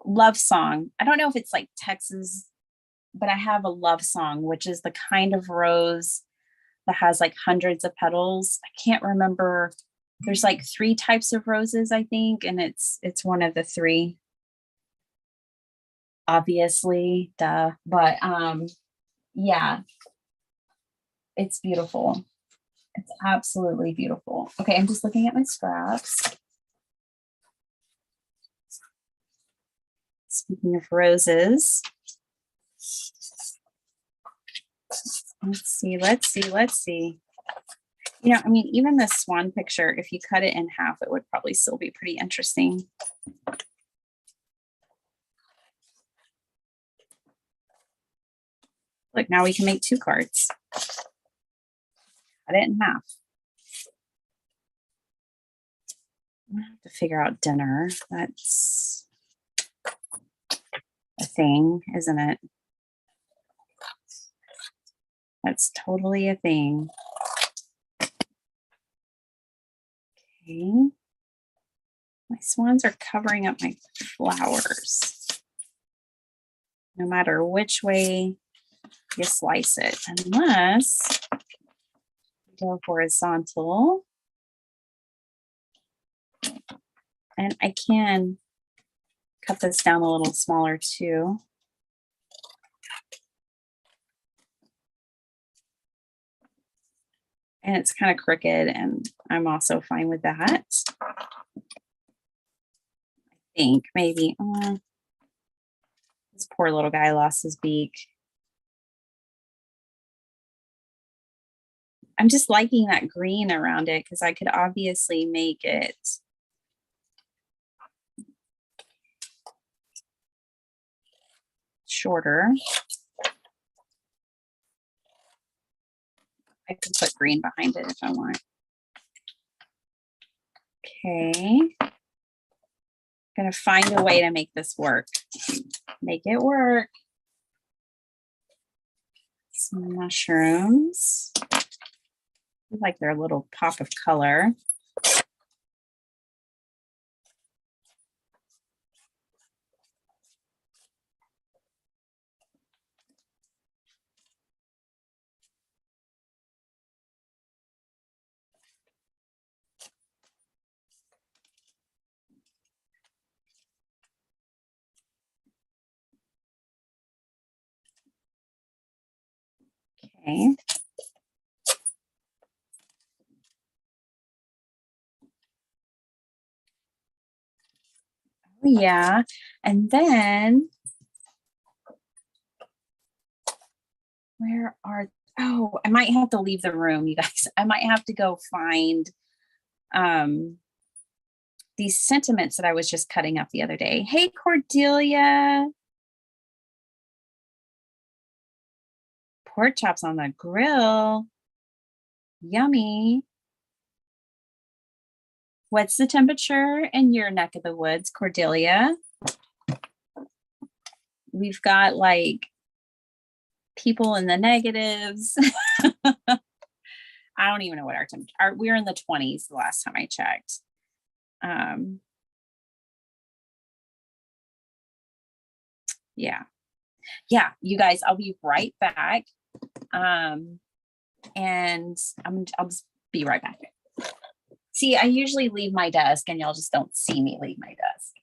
love song. I don't know if it's like Texas, but I have a love song, which is the kind of rose that has like hundreds of petals. I can't remember. There's like 3 types of roses, I think, and it's one of the 3. Obviously, duh. But yeah, it's beautiful. It's absolutely beautiful. Okay, I'm just looking at my scraps. Speaking of roses, let's see. I mean, even this swan picture, if you cut it in half, it would probably still be pretty interesting. Look, now we can make 2 cards. Cut it in half. I'm gonna have to figure out dinner. That's a thing, isn't it? That's totally a thing. Okay. My swans are covering up my flowers. No matter which way you slice it, unless you go horizontal. And I can cut this down a little smaller too. And it's kind of crooked, and I'm also fine with that. I think maybe this poor little guy lost his beak. I'm just liking that green around it because I could obviously make it shorter. I can put green behind it if I want. Okay. I'm gonna find a way to make this work. Make it work. Some mushrooms. I like their little pop of color. Okay. Oh, yeah. And then Oh, I might have to leave the room, you guys. I might have to go find these sentiments that I was just cutting up the other day. Hey, Cordelia. Pork chops on the grill. Yummy. What's the temperature in your neck of the woods, Cordelia? We've got like people in the negatives. I don't even know what our temperature are. We were in the 20s the last time I checked. Yeah. Yeah, you guys, I'll be right back. And I'll just be right back. See, I usually leave my desk and y'all just don't see me leave my desk.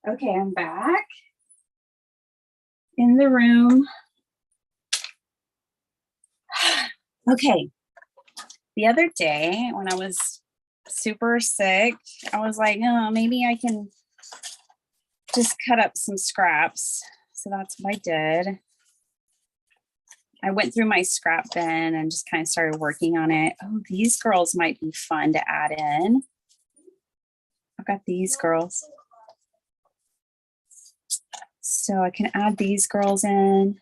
Okay, I'm back in the room. Okay, the other day when I was super sick, I was like, oh, maybe I can just cut up some scraps. So that's what I did. I went through my scrap bin and just kind of started working on it. Oh, these girls might be fun to add in. I've got these girls. So I can add these girls in.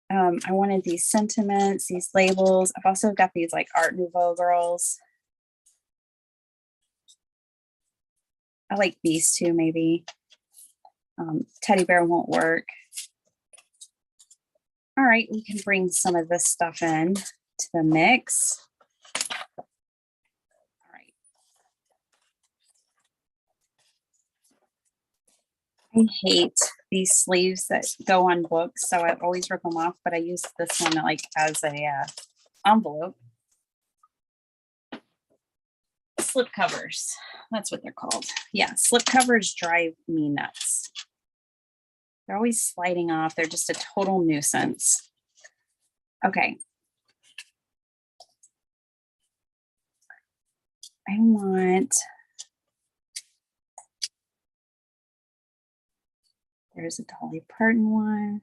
I wanted these sentiments, these labels. I've also got these like Art Nouveau girls. I like these two maybe. Teddy bear won't work. All right, we can bring some of this stuff in to the mix. All right. I hate these sleeves that go on books, so I always rip them off, but I use this one like as a envelope. Slip covers, that's what they're called. Yeah, slip covers drive me nuts. They're always sliding off. They're just a total nuisance. Okay. I want, there's a Dolly Parton one.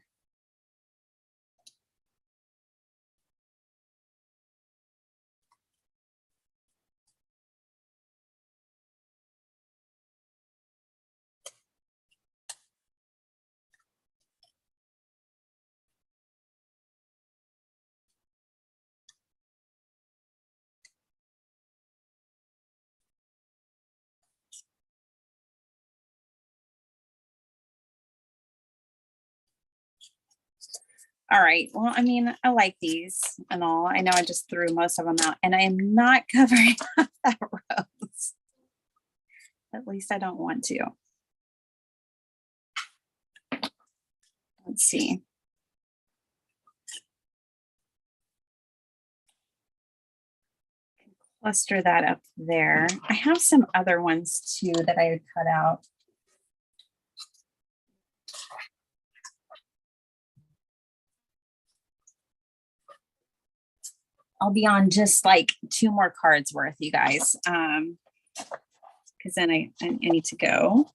All right, well, I mean, I like these and all. I know I just threw most of them out and I am not covering up that rose. At least I don't want to. Let's see. Cluster that up there. I have some other ones too that I would cut out. I'll be on just like 2 more cards worth, you guys. Because then I need to go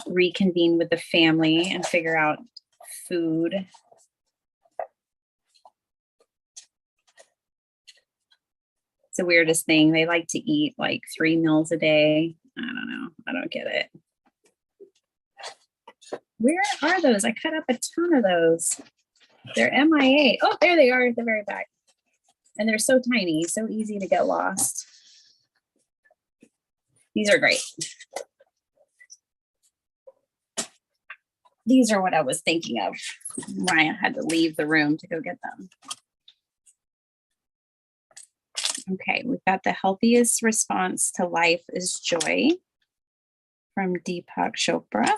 reconvene with the family and figure out food. It's the weirdest thing. They like to eat like 3 meals a day. I don't know. I don't get it. Where are those? I cut up a ton of those. They're MIA. Oh, there they are at the very back. And they're so tiny, so easy to get lost. These are great. These are what I was thinking of when I had to leave the room to go get them. Okay, we've got the healthiest response to life is joy from Deepak Chopra.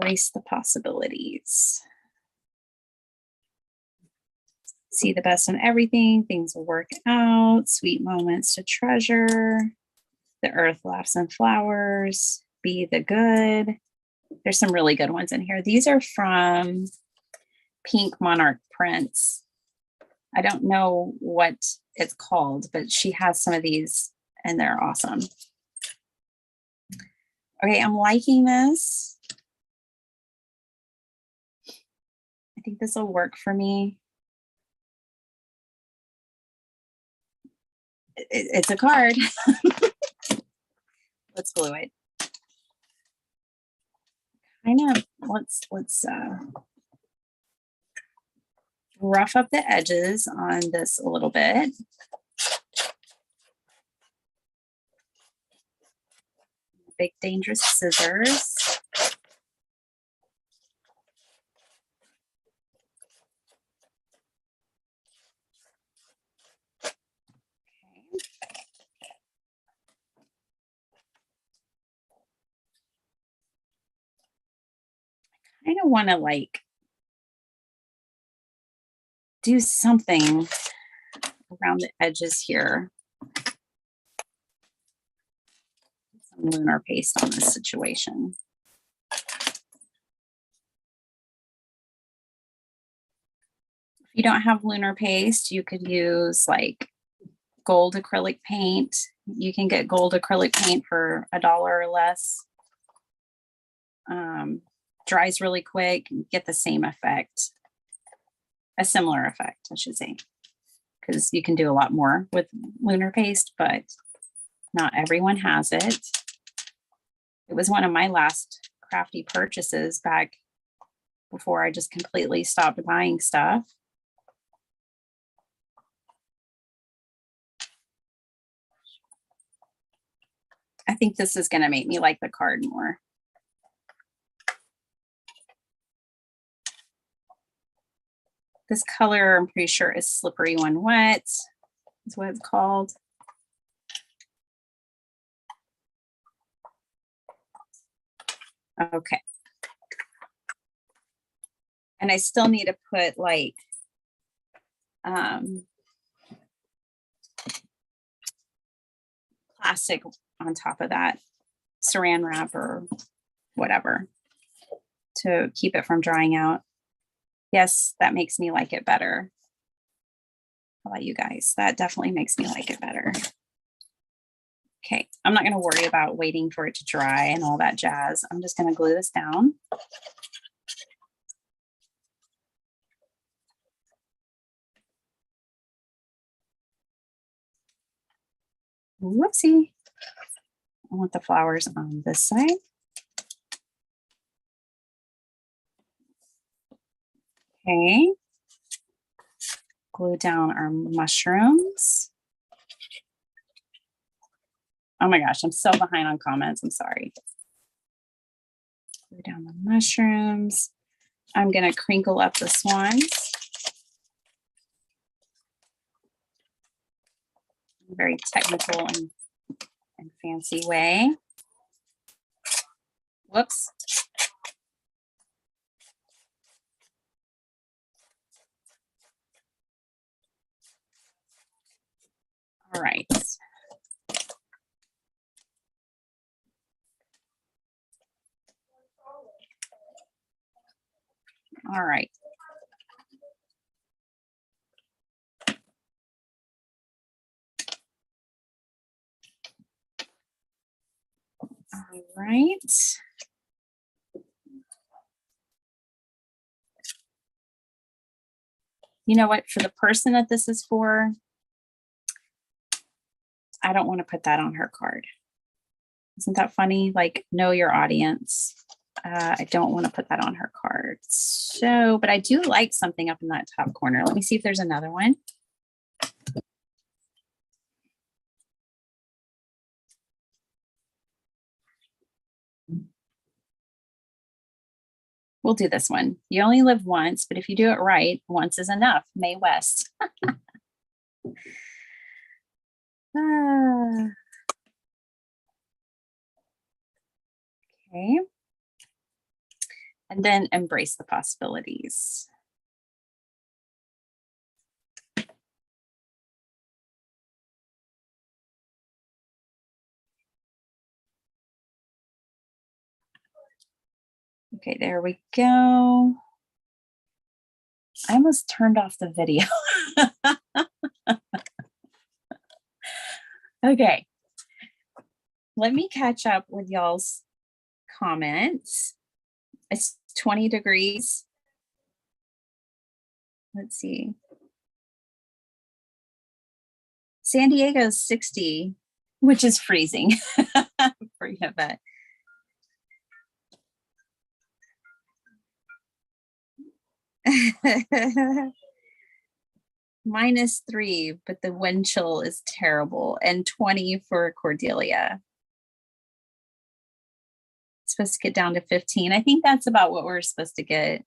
Embrace the possibilities. See the best in everything. Things will work out. Sweet moments to treasure. The earth laughs and flowers. Be the good. There's some really good ones in here. These are from Pink Monarch Prints. I don't know what it's called, but she has some of these and they're awesome. Okay, I'm liking this. I think this will work for me. It's a card. Let's glue it. Kind of, let's rough up the edges on this a little bit. Big dangerous scissors. I kind of want to like do something around the edges here. Some lunar paste on this situation. If you don't have lunar paste, you could use like gold acrylic paint. You can get gold acrylic paint for $1 or less. Dries really quick, you get the same effect, a similar effect, I should say, because you can do a lot more with lunar paste, but not everyone has it. It was one of my last crafty purchases back before I just completely stopped buying stuff. I think this is going to make me like the card more. This color, I'm pretty sure, is Slippery When Wet. That's what it's called. Okay. And I still need to put like plastic on top of that, saran wrap or whatever, to keep it from drying out. Yes, that makes me like it better. How about you guys? That definitely makes me like it better. Okay, I'm not going to worry about waiting for it to dry and all that jazz. I'm just going to glue this down. Whoopsie. I want the flowers on this side. Okay. Glue down our mushrooms. Oh my gosh, I'm so behind on comments. I'm sorry. Glue down the mushrooms. I'm going to crinkle up the swans. Very technical and fancy way. Whoops. All right. All right. All right. You know what? For the person that this is for, I don't want to put that on her card. Isn't that funny? Like, know your audience. I don't want to put that on her card. So, but I do like something up in that top corner. Let me see if there's another one. We'll do this one. You only live once, but if you do it right, once is enough. Mae West. Okay. and then embrace the possibilities. Okay, there we go. I almost turned off the video. Okay, let me catch up with y'all's comments. It's 20 degrees. Let's see. San Diego's 60, which is freezing. Forget that. -3, but the wind chill is terrible, and 20 for Cordelia. It's supposed to get down to 15. I think that's about what we're supposed to get.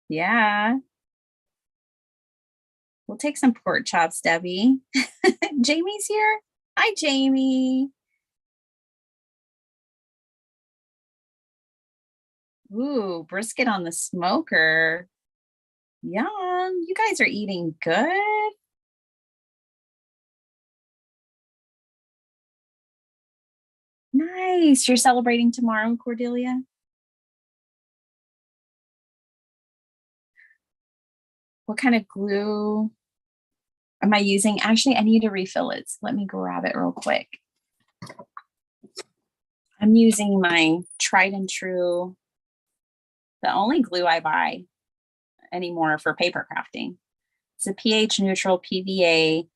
Yeah. We'll take some pork chops, Debbie. Jamie's here. Hi, Jamie. Ooh, brisket on the smoker. Yum. You guys are eating good. Nice. You're celebrating tomorrow, Cordelia? What kind of glue am I using? Actually, I need to refill it. So let me grab it real quick. I'm using my tried and true, the only glue I buy anymore for paper crafting. It's a pH neutral PVA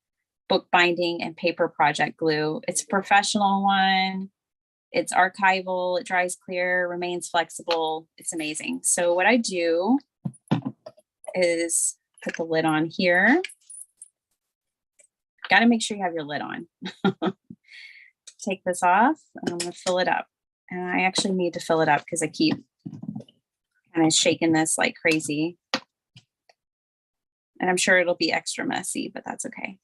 bookbinding and paper project glue. It's a professional one. It's archival, it dries clear, remains flexible. It's amazing. So what I do is put the lid on here. Got to make sure you have your lid on. Take this off and I'm going to fill it up. And I actually need to fill it up because I keep kind of shaking this like crazy. And I'm sure it'll be extra messy, but that's okay.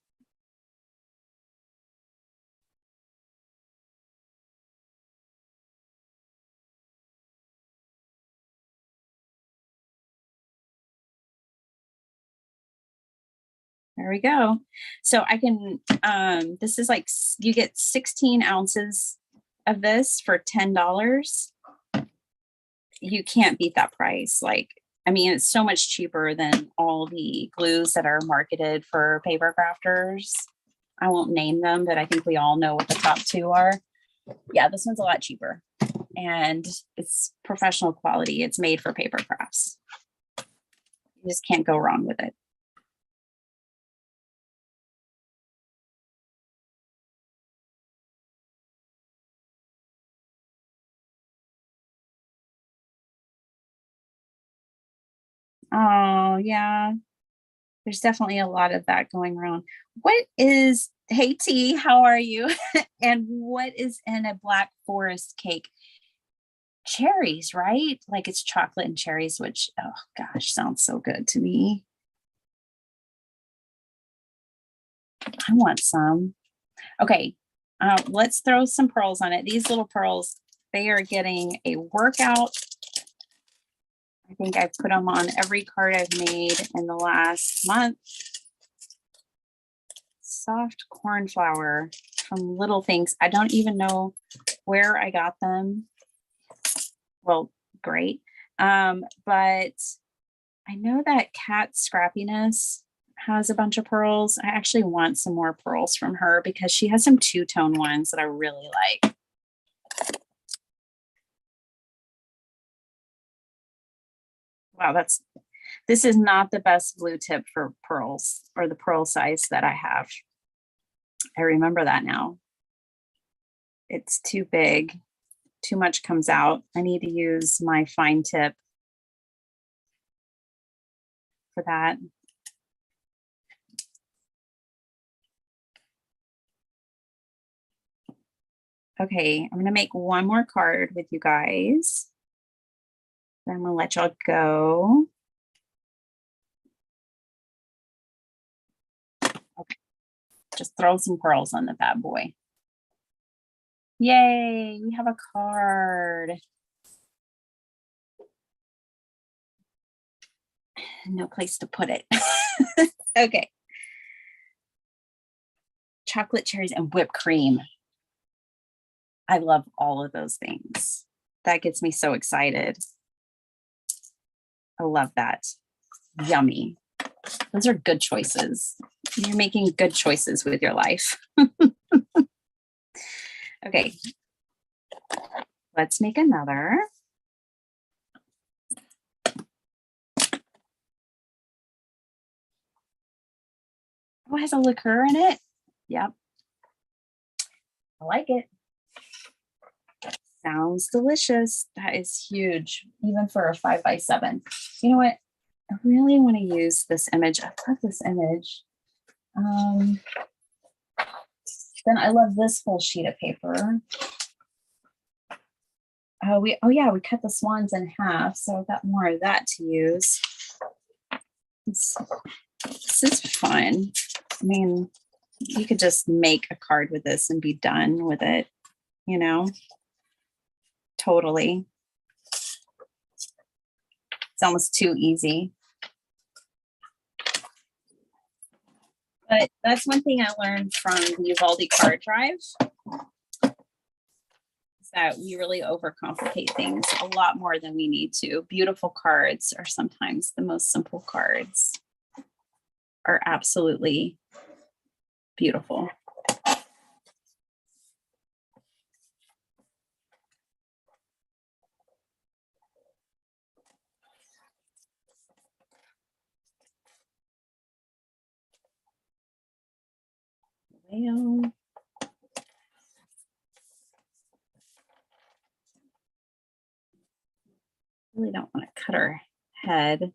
There we go. So I can, this is like, you get 16 ounces of this for $10. You can't beat that price. Like, I mean, it's so much cheaper than all the glues that are marketed for paper crafters. I won't name them, but I think we all know what the top two are. Yeah, this one's a lot cheaper and it's professional quality. It's made for paper crafts. You just can't go wrong with it. Oh, yeah. There's definitely a lot of that going around. What is, hey T, how are you? And what is in a Black Forest cake? Cherries, right? Like it's chocolate and cherries, which, oh gosh, sounds so good to me. I want some. Okay, let's throw some pearls on it. These little pearls, they are getting a workout. I think I've put them on every card I've made in the last month. Soft corn flour from Little Things. I don't even know where I got them. Well, great. But I know that Cat Scrappiness has a bunch of pearls. I actually want some more pearls from her because she has some two-tone ones that I really like. Wow, this is not the best glue tip for pearls or the pearl size that I have. I remember that now. It's too big. Too much comes out. I need to use my fine tip for that. Okay, I'm gonna make one more card with you guys. Then I'm gonna let y'all go. Okay, just throw some pearls on the bad boy. Yay, we have a card. No place to put it. Okay. Chocolate cherries and whipped cream. I love all of those things. That gets me so excited. I love that. Yummy. Those are good choices. You're making good choices with your life. Okay. Let's make another. Oh, it has a liqueur in it. Yep. I like it. Sounds delicious. That is huge, even for a 5x7. You know what? I really want to use this image. I love this image. Then I love this whole sheet of paper. Oh yeah, we cut the swans in half, so I've got more of that to use. This is fun. I mean, you could just make a card with this and be done with it, you know? Totally. It's almost too easy. But that's one thing I learned from the Uvalde card drive, is that we really overcomplicate things a lot more than we need to. Beautiful cards are sometimes the most simple cards, are absolutely beautiful. Well, really don't want to cut her head.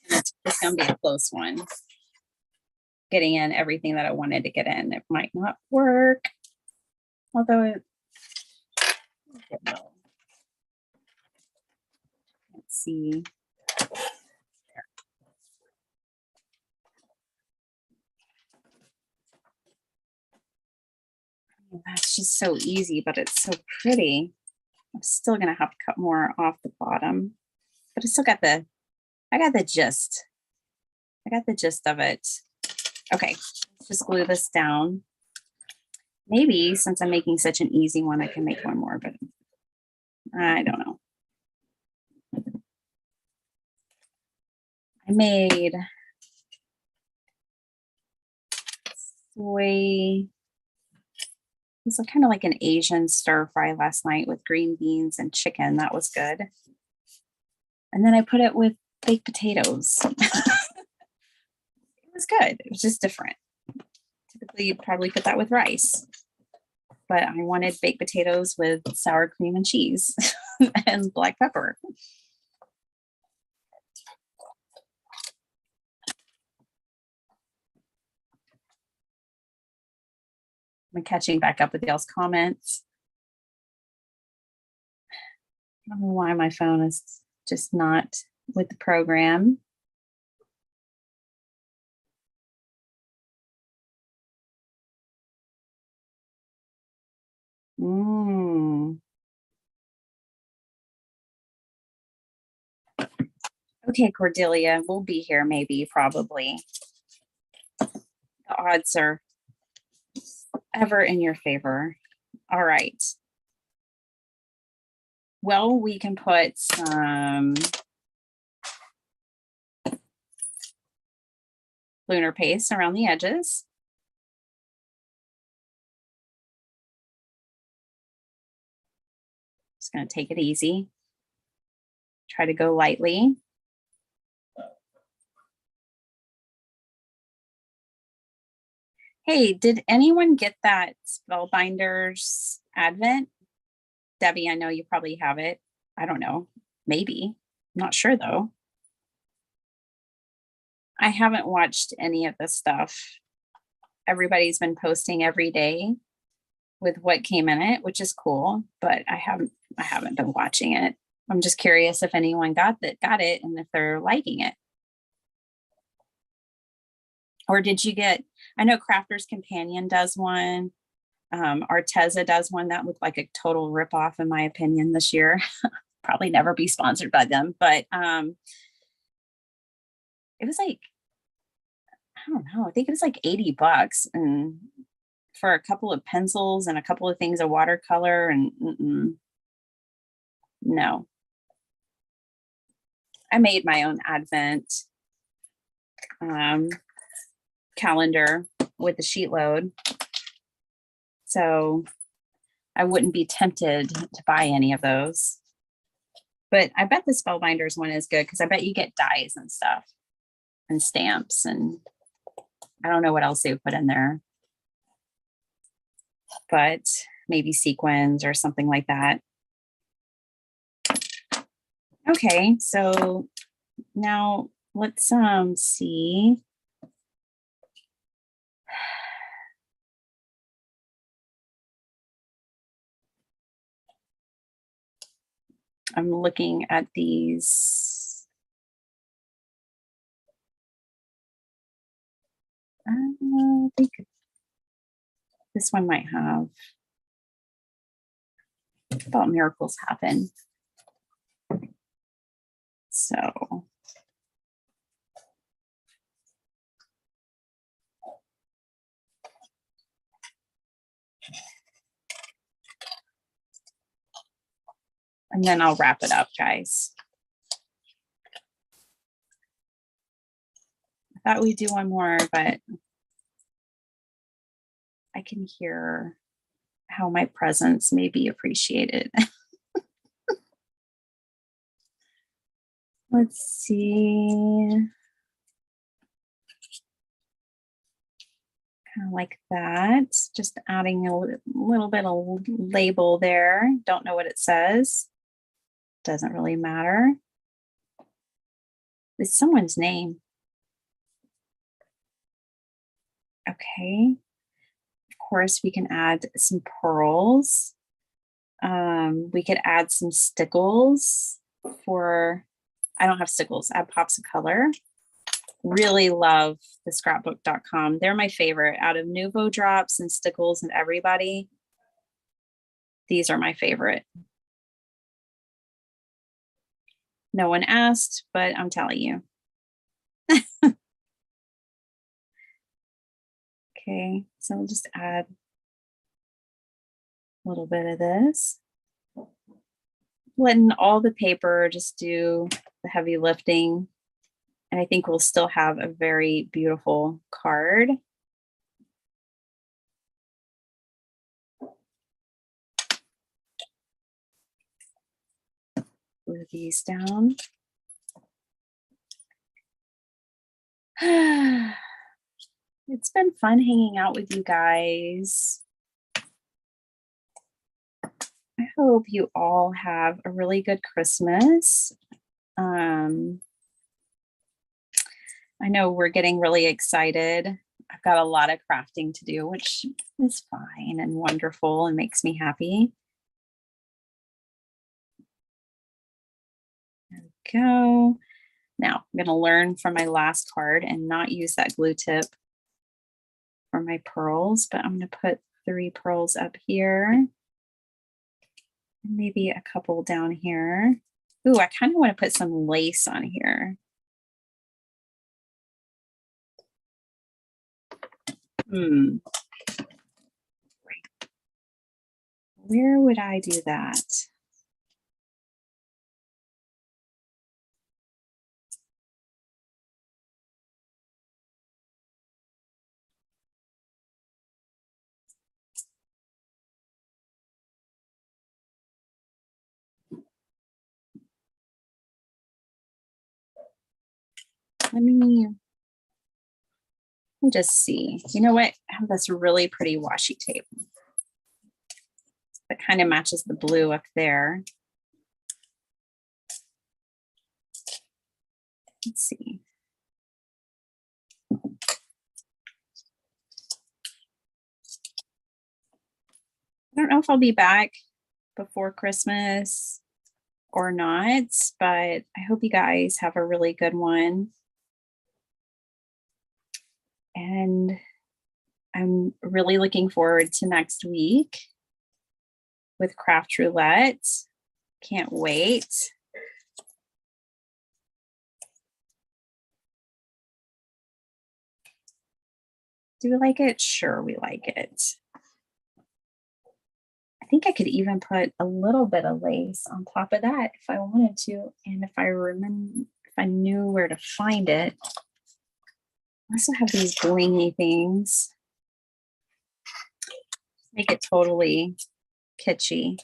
It's going to be a close one. Getting in everything that I wanted to get in. It might not work, although it will. Let's see. That's just so easy, but it's so pretty. I'm still gonna have to cut more off the bottom, but I still got I got the gist. I got the gist of it. Okay, let's just glue this down. Maybe since I'm making such an easy one, I can make one more, but I don't know. I made soy. It's kind of like an Asian stir fry last night with green beans and chicken. That was good. And then I put it with baked potatoes. It was good. It was just different. Typically, you'd probably put that with rice. But I wanted baked potatoes with sour cream and cheese and black pepper. I'm catching back up with y'all's comments. I don't know why my phone is just not with the program. Okay, Cordelia, we'll be here maybe, probably. The odds are ever in your favor. All right. Well, we can put some lunar paste around the edges. Just going to take it easy. Try to go lightly. Hey, did anyone get that Spellbinders Advent? Debbie, I know you probably have it. I don't know. Maybe. I'm not sure though. I haven't watched any of this stuff. Everybody's been posting every day with what came in it, which is cool, but I haven't been watching it. I'm just curious if anyone got it and if they're liking it. Or did you get, I know Crafter's Companion does one. Arteza does one that looked like a total ripoff, in my opinion, this year. Probably never be sponsored by them, but it was like, I don't know, I think it was like $80 and for a couple of pencils and a couple of things of watercolor and no. I made my own advent calendar with the sheet load. So I wouldn't be tempted to buy any of those. But I bet the Spellbinders one is good because I bet you get dies and stuff and stamps and I don't know what else they would put in there. But maybe sequins or something like that. Okay, so now let's see. I'm looking at these. I think this one might have. I thought miracles happen. So. And then I'll wrap it up, guys. I thought we'd do one more, but I can hear how my presence may be appreciated. Let's see. Kind of like that. Just adding a little bit of label there. Don't know what it says. Doesn't really matter. It's someone's name. Okay. Of course, we can add some pearls. We could add some stickles for, I don't have stickles, add pops of color. Really love the scrapbook.com. They're my favorite out of Nuvo drops and stickles and everybody. These are my favorite. No one asked, but I'm telling you. Okay, so I'll just add a little bit of this. Letting all the paper just do the heavy lifting. And I think we'll still have a very beautiful card. Glue these down. It's been fun hanging out with you guys. I hope you all have a really good Christmas. I know we're getting really excited. I've got a lot of crafting to do, which is fine and wonderful and makes me happy. There we go. Now I'm going to learn from my last card and not use that glue tip for my pearls, but I'm going to put 3 pearls up here. Maybe a couple down here. Ooh, I kind of want to put some lace on here. Where would I do that? Let me just see. You know what? I have this really pretty washi tape that kind of matches the blue up there. Let's see. I don't know if I'll be back before Christmas or not, but I hope you guys have a really good one. And I'm really looking forward to next week with Craft Roulette. Can't wait. Do we like it? Sure, we like it. I think I could even put a little bit of lace on top of that if I wanted to. And if I knew where to find it. I also have these blingy things. Make it totally kitschy.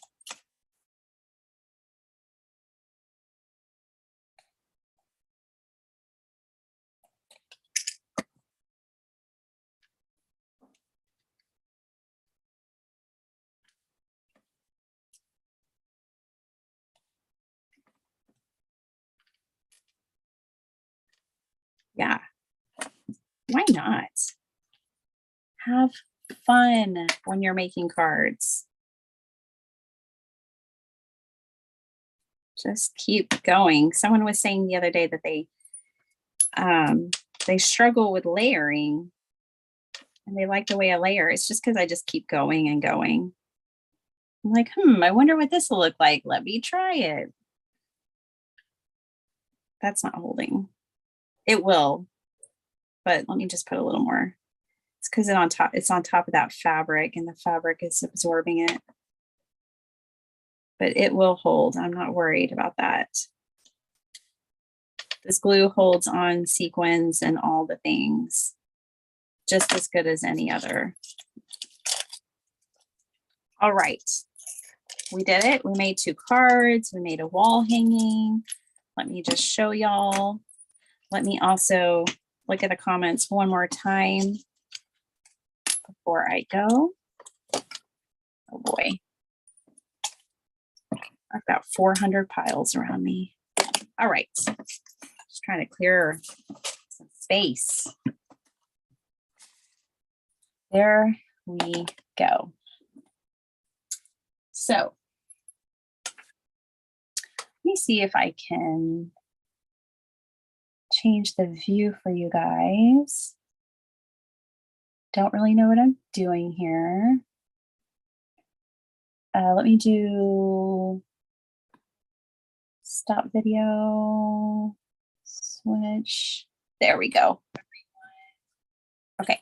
Yeah, why not? Have fun when you're making cards. Just keep going. Someone was saying the other day that they struggle with layering and they like the way I layer. It's just because I just keep going and going. I'm like, I wonder what this will look like. Let me try it. That's not holding. It will, but let me just put a little more. It's because it's on top of that fabric and the fabric is absorbing it. But it will hold. I'm not worried about that. This glue holds on sequins and all the things just as good as any other. All right. We did it. We made 2 cards. We made a wall hanging. Let me just show y'all. Let me also look at the comments one more time before I go. Oh boy. I've got 400 piles around me. All right. Just trying to clear some space. There we go. So let me see if I can change the view for you guys. Don't really know what I'm doing here. Let me do stop video, switch. There we go. Okay.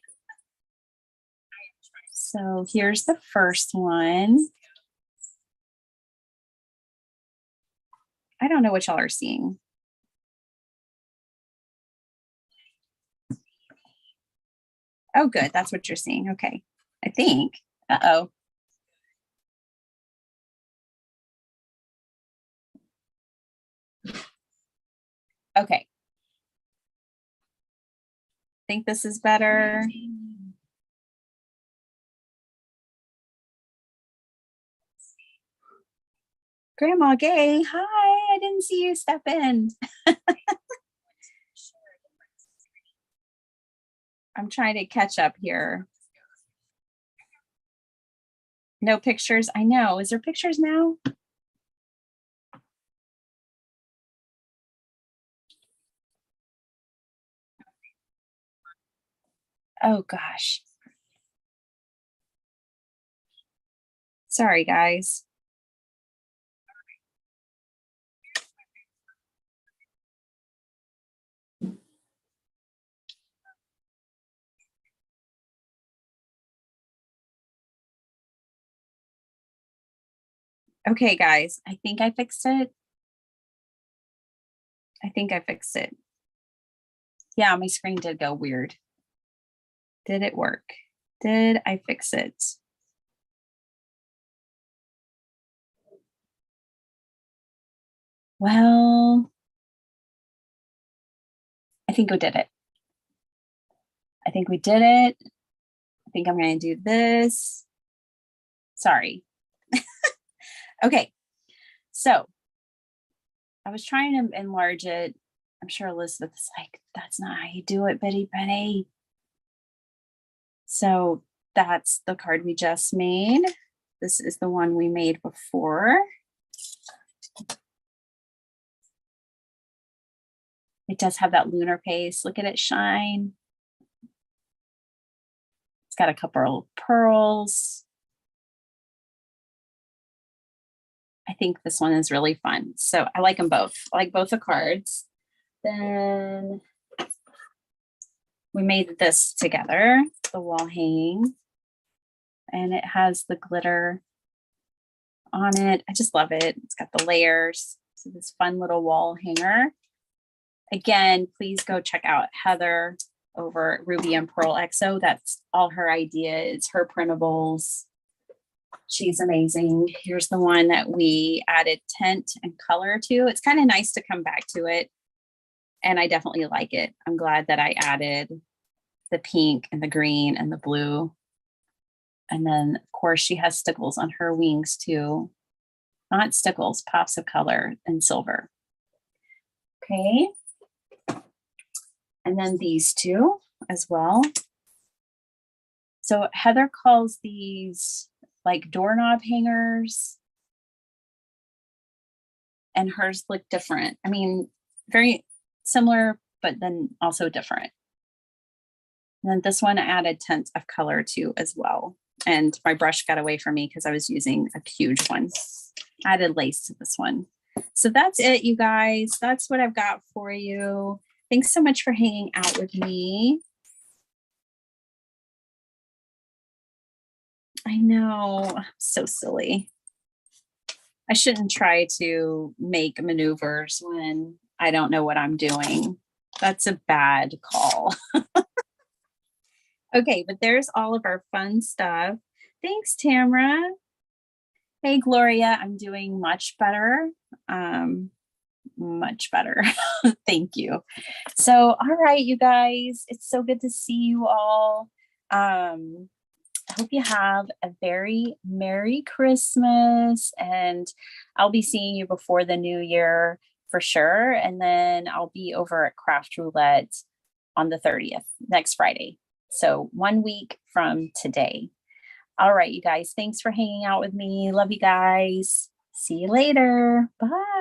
So here's the first one. I don't know what y'all are seeing. Oh, good. That's what you're seeing. Okay. I think. Uh-oh. Okay. Think this is better. Grandma Gay, hi. I didn't see you step in. I'm trying to catch up here. No pictures. I know. Is there pictures now? Oh gosh. Sorry, guys. Okay, guys, I think I fixed it. I think I fixed it. Yeah, my screen did go weird. Did it work? Did I fix it? Well, I think we did it. I think we did it. I think I'm going to do this. Sorry. Okay. So I was trying to enlarge it. I'm sure Elizabeth's like, that's not how you do it, Betty Betty. So that's the card we just made. This is the one we made before. It does have that lunar paste. Look at it shine. It's got a couple of pearls. I think this one is really fun. So I like them both. I like both the cards. Then we made this together, the wall hanging, and it has the glitter on it. I just love it. It's got the layers. So this fun little wall hanger. Again, please go check out Heather over at Ruby and Pearl XO. That's all her idea. It's her printables. She's amazing. Here's the one that we added tint and color to. It's kind of nice to come back to it. And I definitely like it. I'm glad that I added the pink and the green and the blue. And then, of course, she has stickles on her wings too. Not stickles, pops of color and silver. Okay. And then these two as well. So Heather calls these like doorknob hangers. And hers look different. I mean, very similar, but then also different. And then this one added tints of color too as well. And my brush got away from me because I was using a huge one. Added lace to this one. So that's it, you guys. That's what I've got for you. Thanks so much for hanging out with me. I know, I'm so silly. I shouldn't try to make maneuvers when I don't know what I'm doing. That's a bad call. Okay, but there's all of our fun stuff. Thanks, Tamara. Hey, Gloria, I'm doing much better. Much better. Thank you. So, all right, you guys, it's so good to see you all. I hope you have a very Merry Christmas, and I'll be seeing you before the new year for sure. And then I'll be over at Craft Roulette on the 30th, next Friday. So 1 week from today. All right, you guys, thanks for hanging out with me. Love you guys. See you later. Bye.